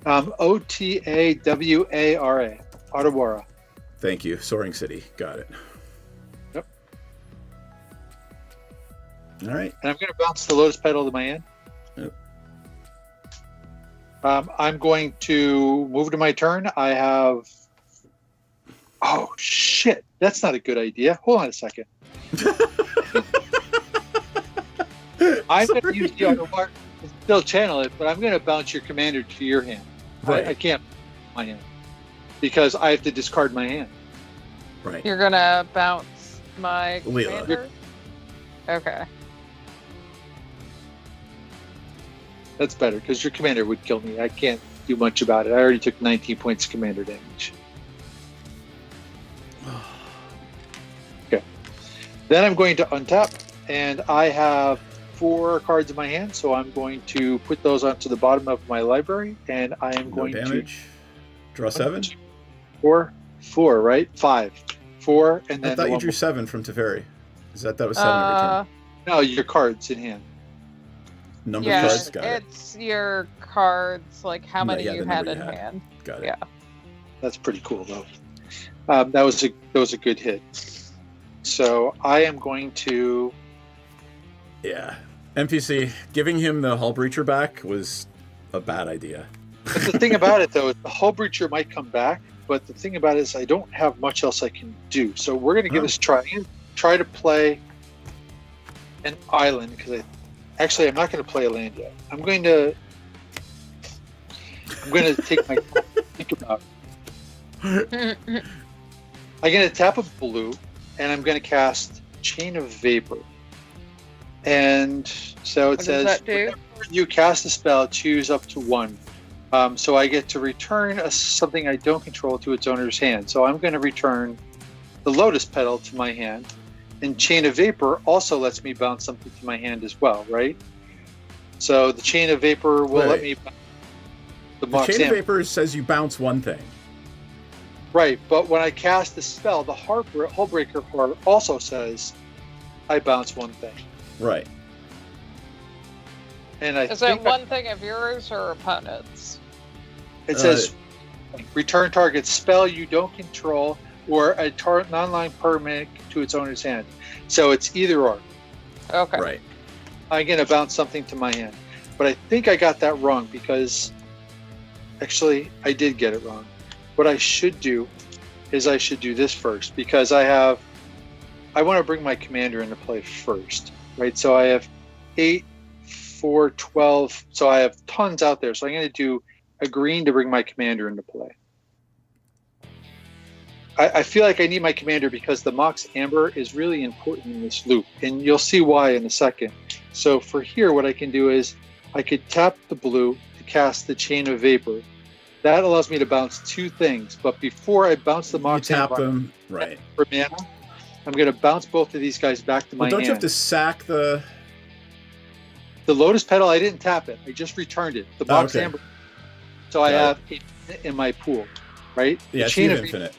Otawara. Otawara. Thank you. Soaring City. Got it. Yep. All right. And I'm going to bounce the Lotus Petal to my hand. Yep. I'm going to move to my turn. I have. Oh, shit. That's not a good idea. Hold on a second. I'm going to use the Otawara to still channel it, but I'm going to bounce your commander to your hand. Right. I can't my hand because I have to discard my hand. Right. You're going to bounce my Leela. commander? Okay. That's better because your commander would kill me. I can't do much about it. I already took 19 points of commander damage. Okay. Then I'm going to untap, and I have 4 cards in my hand, so I'm going to put those onto the bottom of my library, and I am going damage. Draw 7? 4, right? 5. 4, and then I thought you drew 7 from Teferi. That was 7 every turn? No, your cards in hand. Number of cards? Got it. It's your cards, like how many you had in had. hand. Got it. Yeah. That's pretty cool, though. That was a good hit. So I am going to. Yeah. NPC, giving him the Hull Breacher back was a bad idea. But the thing about it, though, is the Hull Breacher might come back, but the thing about it is I don't have much else I can do. So we're going to give this a try. I'm going to try to play an island, because I'm not going to play a land yet. I'm going to take my think about it. I'm going to tap a blue, and I'm going to cast Chain of Vapor. And so it says, whenever you cast a spell, choose up to 1. So I get to return something I don't control to its owner's hand. So I'm going to return the Lotus Petal to my hand. And Chain of Vapor also lets me bounce something to my hand as well, right? So the Chain of Vapor will let me bounce the Mox Chain of Amber. Vapor says you bounce one thing. Right, but when I cast the spell, the Hullbreaker card also says I bounce one thing. Right. And I Is it one thing of yours or opponent's? It says return target spell you don't control or a non-line permanent to its owner's hand. So it's either or. Okay. Right. I'm going to bounce something to my hand. But I think I got that wrong because actually I did get it wrong. What I should do is I should do this first because I want to bring my commander into play first, right? So I have 8, 4, 12. So I have tons out there. So I'm going to do a green to bring my commander into play. I feel like I need my commander because the Mox Amber is really important in this loop, and you'll see why in a second. So for here, what I can do is I could tap the blue to cast the Chain of Vapor. That allows me to bounce 2 things, but before I bounce the Mox Amber them, right? For mana, I'm going to bounce both of these guys back to my hand. Don't you have to sack the Lotus Petal? I didn't tap it. I just returned it. The Mox Amber. So I have it in my pool, right? Yeah, the Chain of infinite.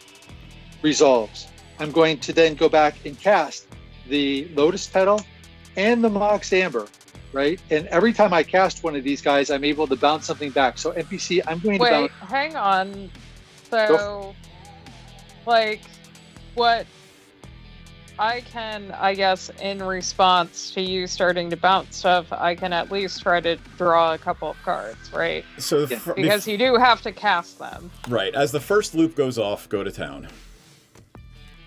Resolves. I'm going to then go back and cast the Lotus Petal and the Mox Amber, right? And every time I cast one of these guys, I'm able to bounce something back. So NPC, I'm going to bounce. Wait, hang on. So, like, what I can, I guess, in response to you starting to bounce stuff, I can at least try to draw a couple of cards, right? So because you do have to cast them. Right. As the first loop goes off, go to town.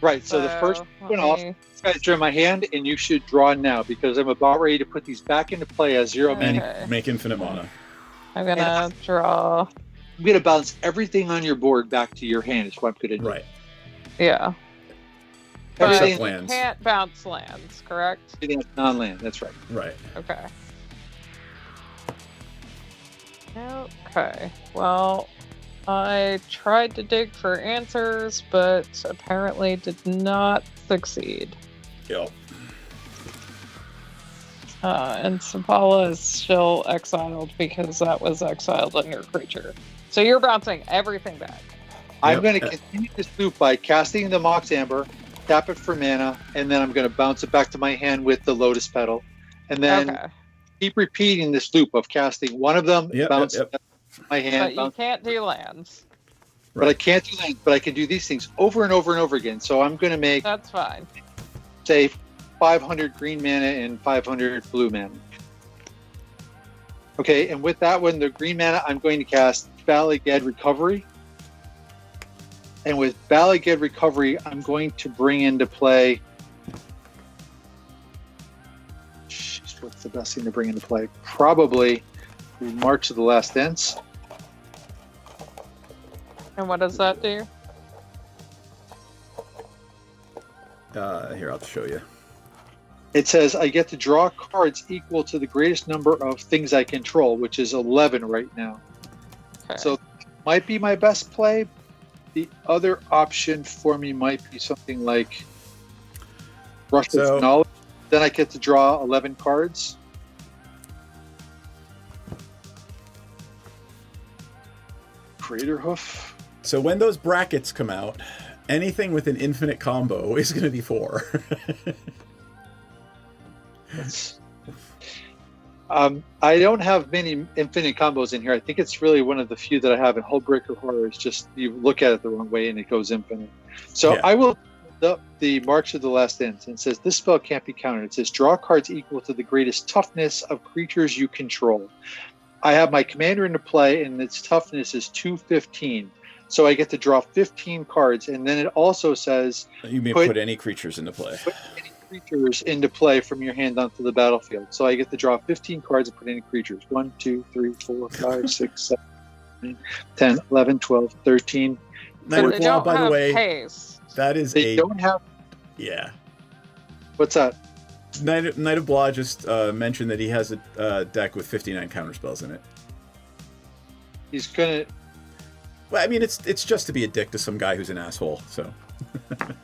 Right. So the first one off, these guys are in my hand, and you should draw now because I'm about ready to put these back into play as 0 mana. Make infinite mana. I'm gonna draw. I'm gonna bounce everything on your board back to your hand. Is what I'm gonna do. Right. Yeah. Everything But you can't bounce lands, correct? Everything that's non-land. That's right. Right. Okay. Okay. Well, I tried to dig for answers, but apparently did not succeed. Yep. And Sabala is still exiled because that was exiled on your creature. So you're bouncing everything back. I'm going to continue this loop by casting the Mox Amber, tap it for mana, and then I'm going to bounce it back to my hand with the Lotus Petal. And then keep repeating this loop of casting one of them, bounce it back to my hand. But you can't do lands. But I can't do lands, but I can do these things over and over and over again. So I'm going to make, that's fine, say, 500 green mana and 500 blue mana. Okay, and with that one, the green mana, I'm going to cast Bala Ged Recovery. And with Bala Ged Recovery, I'm going to bring into play... Jeez, what's the best thing to bring into play? Probably March of the Last Dance. And what does that do? Here, I'll show you. It says I get to draw cards equal to the greatest number of things I control, which is 11 right now. Okay. So might be my best play. The other option for me might be something like Rush's Knowledge. Then I get to draw 11 cards. Crater Hoof. So when those brackets come out, anything with an infinite combo is going to be 4. I don't have many infinite combos in here. I think it's really one of the few that I have in Hullbreaker Horror. It's just you look at it the wrong way and it goes infinite. So I will up the March of the Last Dance and it says this spell can't be countered. It says draw cards equal to the greatest toughness of creatures you control. I have my commander into play and its toughness is 215. So I get to draw 15 cards, and then it also says you may put any creatures into play. Put any creatures into play from your hand onto the battlefield. So I get to draw 15 cards and put any creatures. 1, 2, 3, 4, 5, 6, 7, 8, 9, 10, 11, 12, 13. Knight of Blah, by the way, haste. That is they don't have. Yeah. What's that? Knight of Blah just mentioned that he has a deck with 59 counterspells in it. He's gonna. Well, I mean, it's just to be a dick to some guy who's an asshole. So. I'm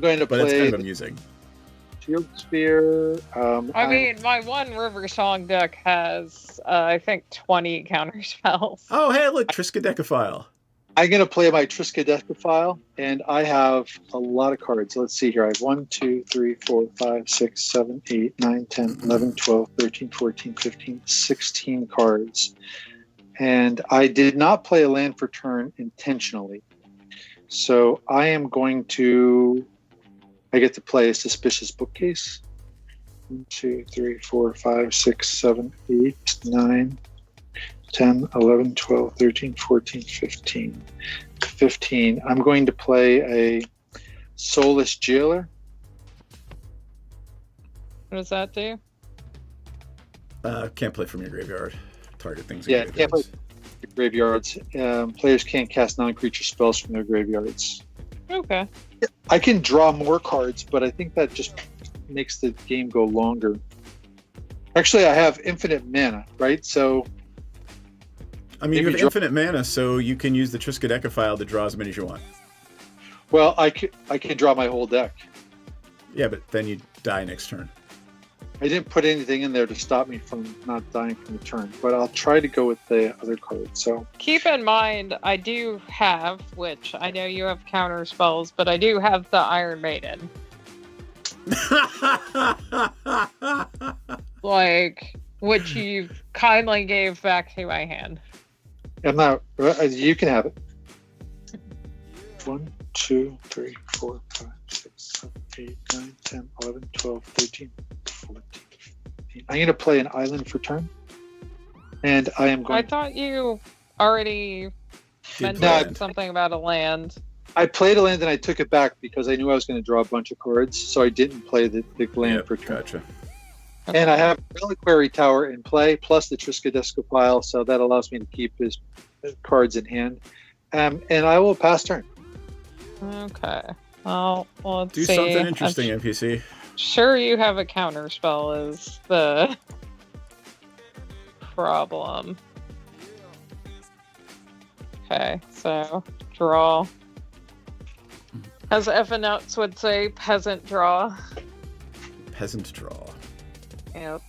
going to but play. It's kind of amusing. Shield Spear. I mean, my one River Song deck has, I think, 20 counterspells. Oh, hey, look, Triskaidekaphile. I'm going to play my Triskaidekaphile, and I have a lot of cards. Let's see here. I have 1, 2, 3, 4, 5, 6, 7, 8, 9, 10, 11, 12, 13, 14, 15, 16 cards. And I did not play a land for turn intentionally. So I am going to... I get to play a Suspicious Bookcase. 1, 2, 3, 4, 5, 6, 7, 8, 9, 10, 11, 12, 13, 14, 15. 15. I'm going to play a Soulless Jailer. What does that do? Can't play from your graveyard. Target things. Yeah, can't play graveyards. Players can't cast non-creature spells from their graveyards. Okay. I can draw more cards, but I think that just makes the game go longer. Actually, I have infinite mana, right? So, I mean, you have infinite mana, so you can use the Triskaidekaphile to draw as many as you want. Well, I can draw my whole deck. Yeah, but then you die next turn. I didn't put anything in there to stop me from not dying from the turn, but I'll try to go with the other card. So keep in mind, I do have, which I know you have counter spells, but I do have the Iron Maiden. Like, which you kindly gave back to my hand. I'm not. You can have it. 1, 2, 3, 4, 5, 6, 6, 7, 8, 9, 10, 11, 12, 13, 14, 15. I'm going to play an island for turn. And I am going I thought you already mentioned land. something about a land. I played a land and I took it back because I knew I was going to draw a bunch of cards, so I didn't play the land for turn. Gotcha. And I have Reliquary Tower in play, plus the Triskaideka pile, so that allows me to keep his cards in hand. And I will pass turn. Okay. Well, let's Do see. something interesting, NPC. Sure, you have a counter spell is the problem. Okay, so draw. As Ephanotes would say, peasant draw. Peasant draw. Yep.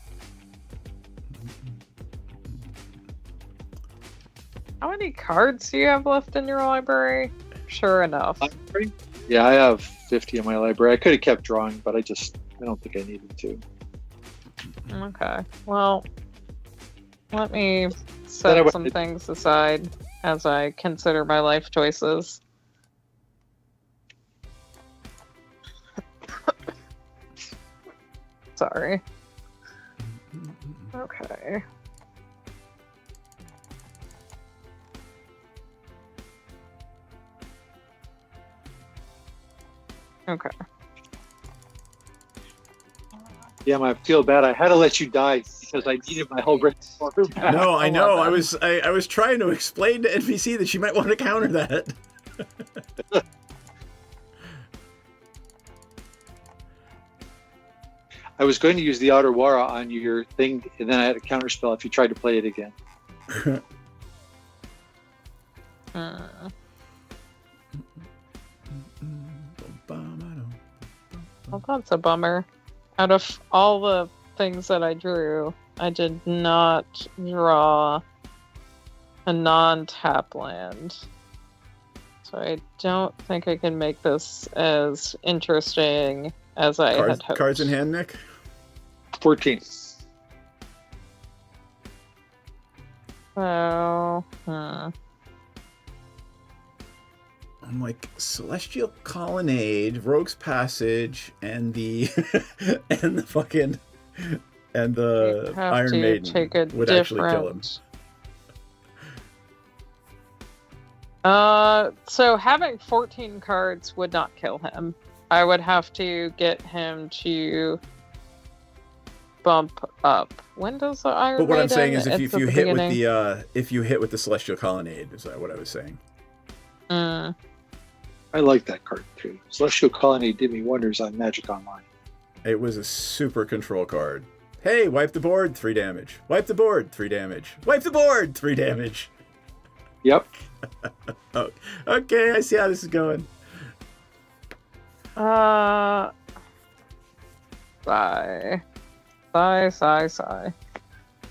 How many cards do you have left in your library? Sure enough. Yeah, I have 50 in my library. I could have kept drawing, but I don't think I needed to. Okay. Well, let me set some things aside as I consider my life choices. Sorry. Okay. Okay. Yeah, I feel bad. I had to let you die because I needed my whole brain. No, I know. I was trying to explain to NPC that she might want to counter that. I was going to use the Outer Wara on your thing, and then I had a counterspell if you tried to play it again. Well, that's a bummer. Out of all the things that I drew, I did not draw a non-tap land. So I don't think I can make this as interesting as I had hoped. Cards in hand, Nick? 14. So, I'm like Celestial Colonnade, Rogue's Passage, and the and the fucking and the Iron Maiden would actually kill him. So having 14 cards would not kill him. I would have to get him to bump up. When does the Iron Maiden? But what I'm saying is, if you hit with the if you hit with the Celestial Colonnade, is that what I was saying? I like that card too. Celestial Colonnade did me wonders on Magic Online. It was a super control card. Hey, wipe the board, 3 damage. Wipe the board, 3 damage. Wipe the board, 3 damage. Yep. Oh, okay, I see how this is going. Sigh.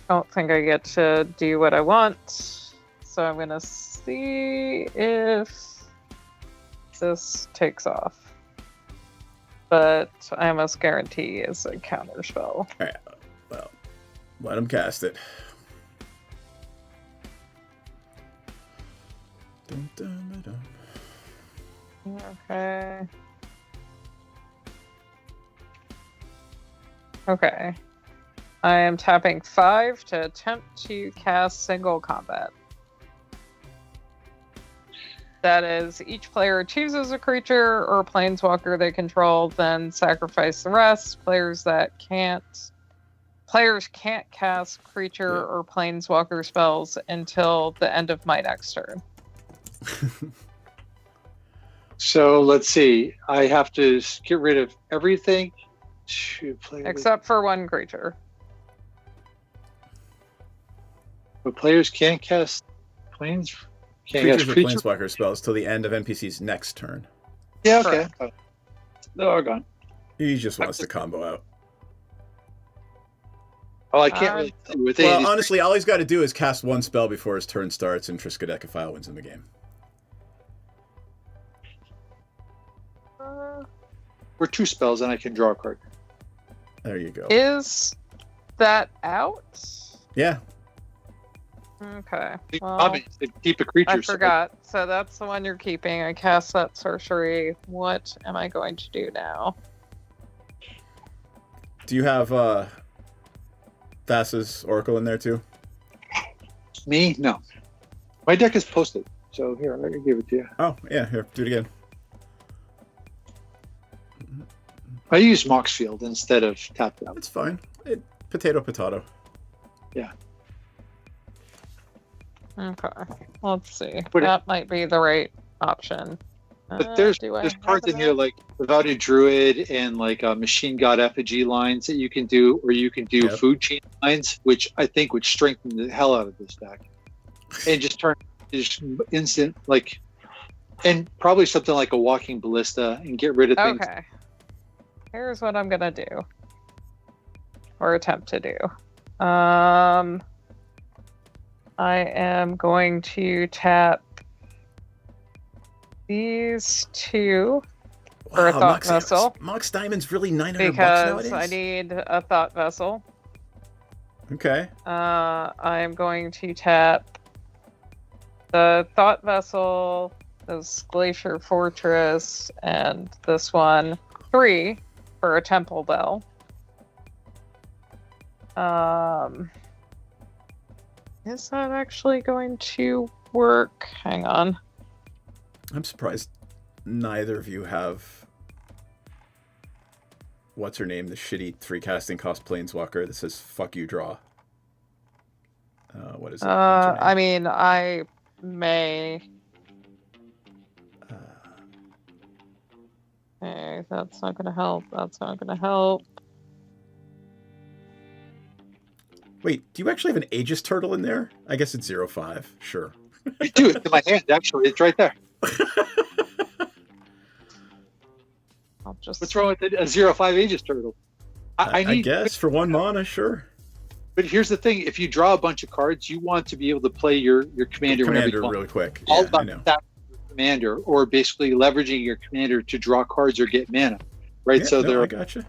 Don't think I get to do what I want. So I'm gonna see if this takes off. But I almost guarantee it's a counter spell. Alright, well, let him cast it. Dun, dun, dun, dun. Okay. I am tapping 5 to attempt to cast single combat. That is, each player chooses a creature or planeswalker they control, then sacrifice the rest. Players can't cast creature or planeswalker spells until the end of my next turn. So let's see. I have to get rid of everything to play except for one creature. But players can't cast planes. Creatures or planeswalker spells till the end of NPC's next turn. Yeah, okay. They're all gone. He just wants to combo out. Oh, I can't really tell you with Well, honestly, all he's got to do is cast one spell before his turn starts, and Triskaideka wins in the game. We're 2 spells, and I can draw a card. There you go. Is that out? Yeah. Okay. Well, Comments that keep a creature. I forgot. So that's the one you're keeping. I cast that sorcery. What am I going to do now? Do you have Thassa's Oracle in there too? Me? No. My deck is posted. So here, let me give it to you. Oh, yeah. Here, do it again. I use Moxfield instead of Tap Down. That's fine. Potato. Yeah. Okay. Let's see. That might be the right option. But there's cards in here like Devoted Druid and like Machine God Effigy lines that you can do, or you can do Food Chain lines, which I think would strengthen the hell out of this deck. And just turn instant, like, and probably something like a Walking Ballista and get rid of things. Okay. Here's what I'm gonna do. Or attempt to do. I am going to tap these two for a Thought Vessel. Mox Diamond's really $900 because nowadays. I need a Thought Vessel. Okay. I am going to tap the Thought Vessel, this Glacier Fortress, and this one 3 for a Temple Bell. Is that actually going to work? Hang on. I'm surprised neither of you have what's her name, the shitty 3 casting cost planeswalker that says "fuck you, draw." What is it? I mean, I may. Okay, that's not gonna help. That's not gonna help. Wait, do you actually have an Aegis Turtle in there? I guess it's 0-5. Sure. I do. It's in my hand, actually. It's right there. I'll just... What's wrong with it? A 0-5 Aegis Turtle? I guess for 1 mana, sure. But here's the thing: if you draw a bunch of cards, you want to be able to play your commander whenever you want. Really quick. All Yeah, about I know. that commander, or basically leveraging your commander to draw cards or get mana, right? Yeah, So no, they're I gotcha.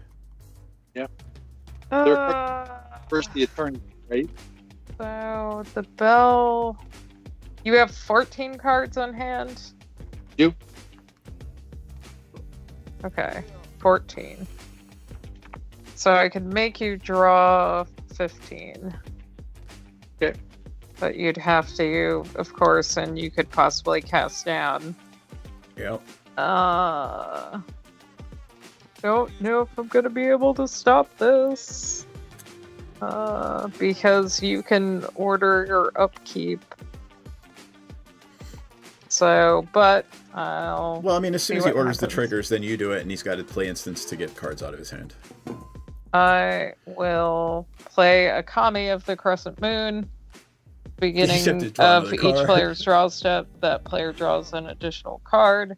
Yeah. They're first the eternity, right? So the bell. You have 14 cards on hand? You. Okay, 14. So I could make you draw 15. Okay. But you'd have to, of course, and you could possibly cast down. Yep. Don't know if I'm gonna be able to stop this. Because you can order your upkeep. So, but I'll... Well, I mean, as soon as he orders the happens. triggers, then you do it, and he's got to play instants to get cards out of his hand. I will play a Kami of the Crescent Moon. Beginning of each player's draw step, that player draws an additional card.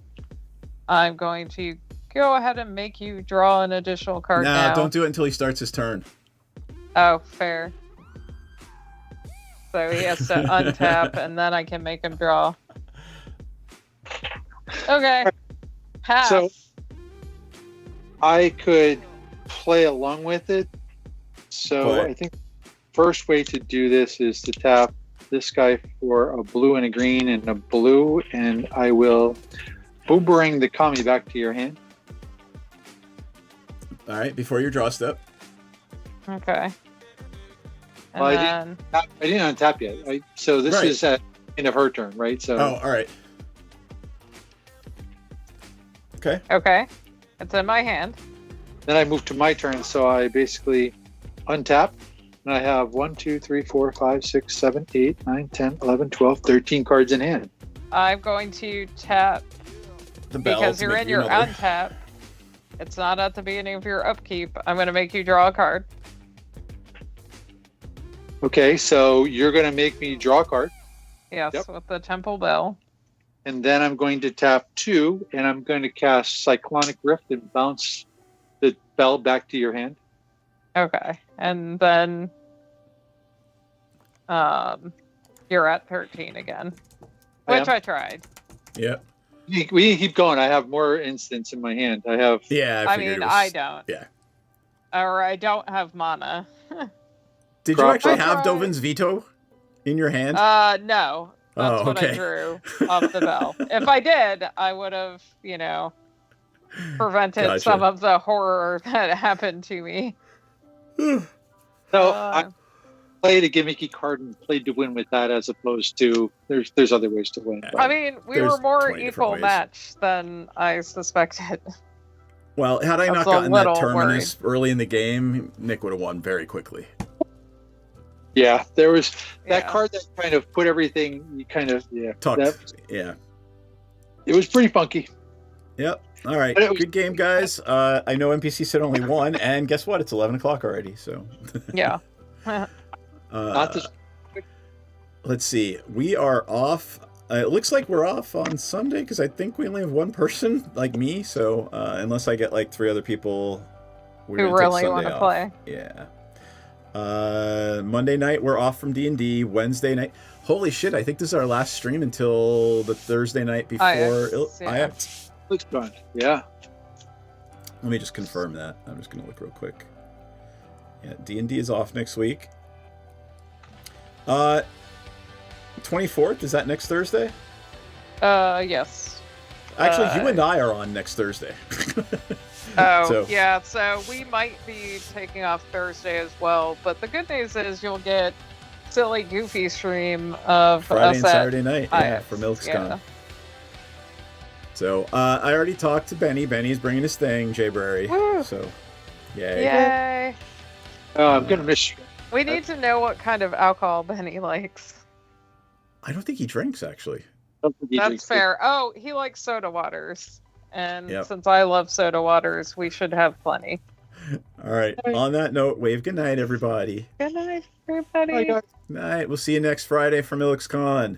I'm going to go ahead and make you draw an additional card now. Don't do it until he starts his turn. Oh, fair. So he has to untap, and then I can make him draw. Okay. Pass. So I could play along with it. So I think the first way to do this is to tap this guy for a blue and a green and a blue, and I will boomerang the Kami back to your hand. All right, before your draw step. Okay. And Well, then... I didn't untap yet. So this is at the end of her turn, right? So. Oh, all right. Okay. Okay. It's in my hand. Then I move to my turn, so I basically untap, and I have 1, 2, 3, 4, 5, 6, 7, 8, 9, 10, 11, 12, 13 cards in hand. I'm going to tap the bell because to you're make in you your another. untap. It's not at the beginning of your upkeep. I'm going to make you draw a card. Okay, so you're going to make me draw a card. Yes, with the Temple Bell. And then I'm going to tap 2, and I'm going to cast Cyclonic Rift and bounce the bell back to your hand. Okay, and then you're at 13 again, which I tried. Yep. We can keep going. I have more instants in my hand. I have. Yeah, I mean, I don't. Yeah. Or I don't have mana. Did you actually have Dovin's veto? in your hand? No. That's what I drew off the bell. If I did, I would have, prevented some of the horror that happened to me. So I played a gimmicky card and played to win with that, as opposed to there's other ways to win. I mean, we were more equal match than I suspected. Well, had I not gotten that terminus early in the game, Nick would have won very quickly. Yeah, there was that card that kind of put everything. You kind of It was pretty funky. Yep. All right. Good game, guys. I know NPC said only one, and guess what? It's 11 o'clock already. So. Yeah. Let's see. We are off. It looks like we're off on Sunday because I think we only have one person, like me. So unless I get like 3 other people who really want to play. Yeah. Monday night we're off from D&D. Wednesday night. Holy shit! I think this is our last stream until the Thursday night before IX. Looks fun. Yeah. Let me just confirm that. I'm just gonna look real quick. Yeah, D&D is off next week. 24th, is that next Thursday? Yes. Actually, you and I are on next Thursday. Yeah, so we might be taking off Thursday as well, but the good news is you'll get silly, goofy stream of Friday us and Saturday night, IX, for MilksCon. So, I already talked to Benny. Benny's bringing his thing, Jay Brary. Woo. So, yay. Yay. I'm going to miss you. We need to know what kind of alcohol Benny likes. I don't think he drinks, actually. That's fair. Oh, he likes soda waters. And since I love soda waters, we should have plenty. All right. On that note, wave good night, everybody. Good night, everybody. Night. We'll see you next Friday for MilksCon.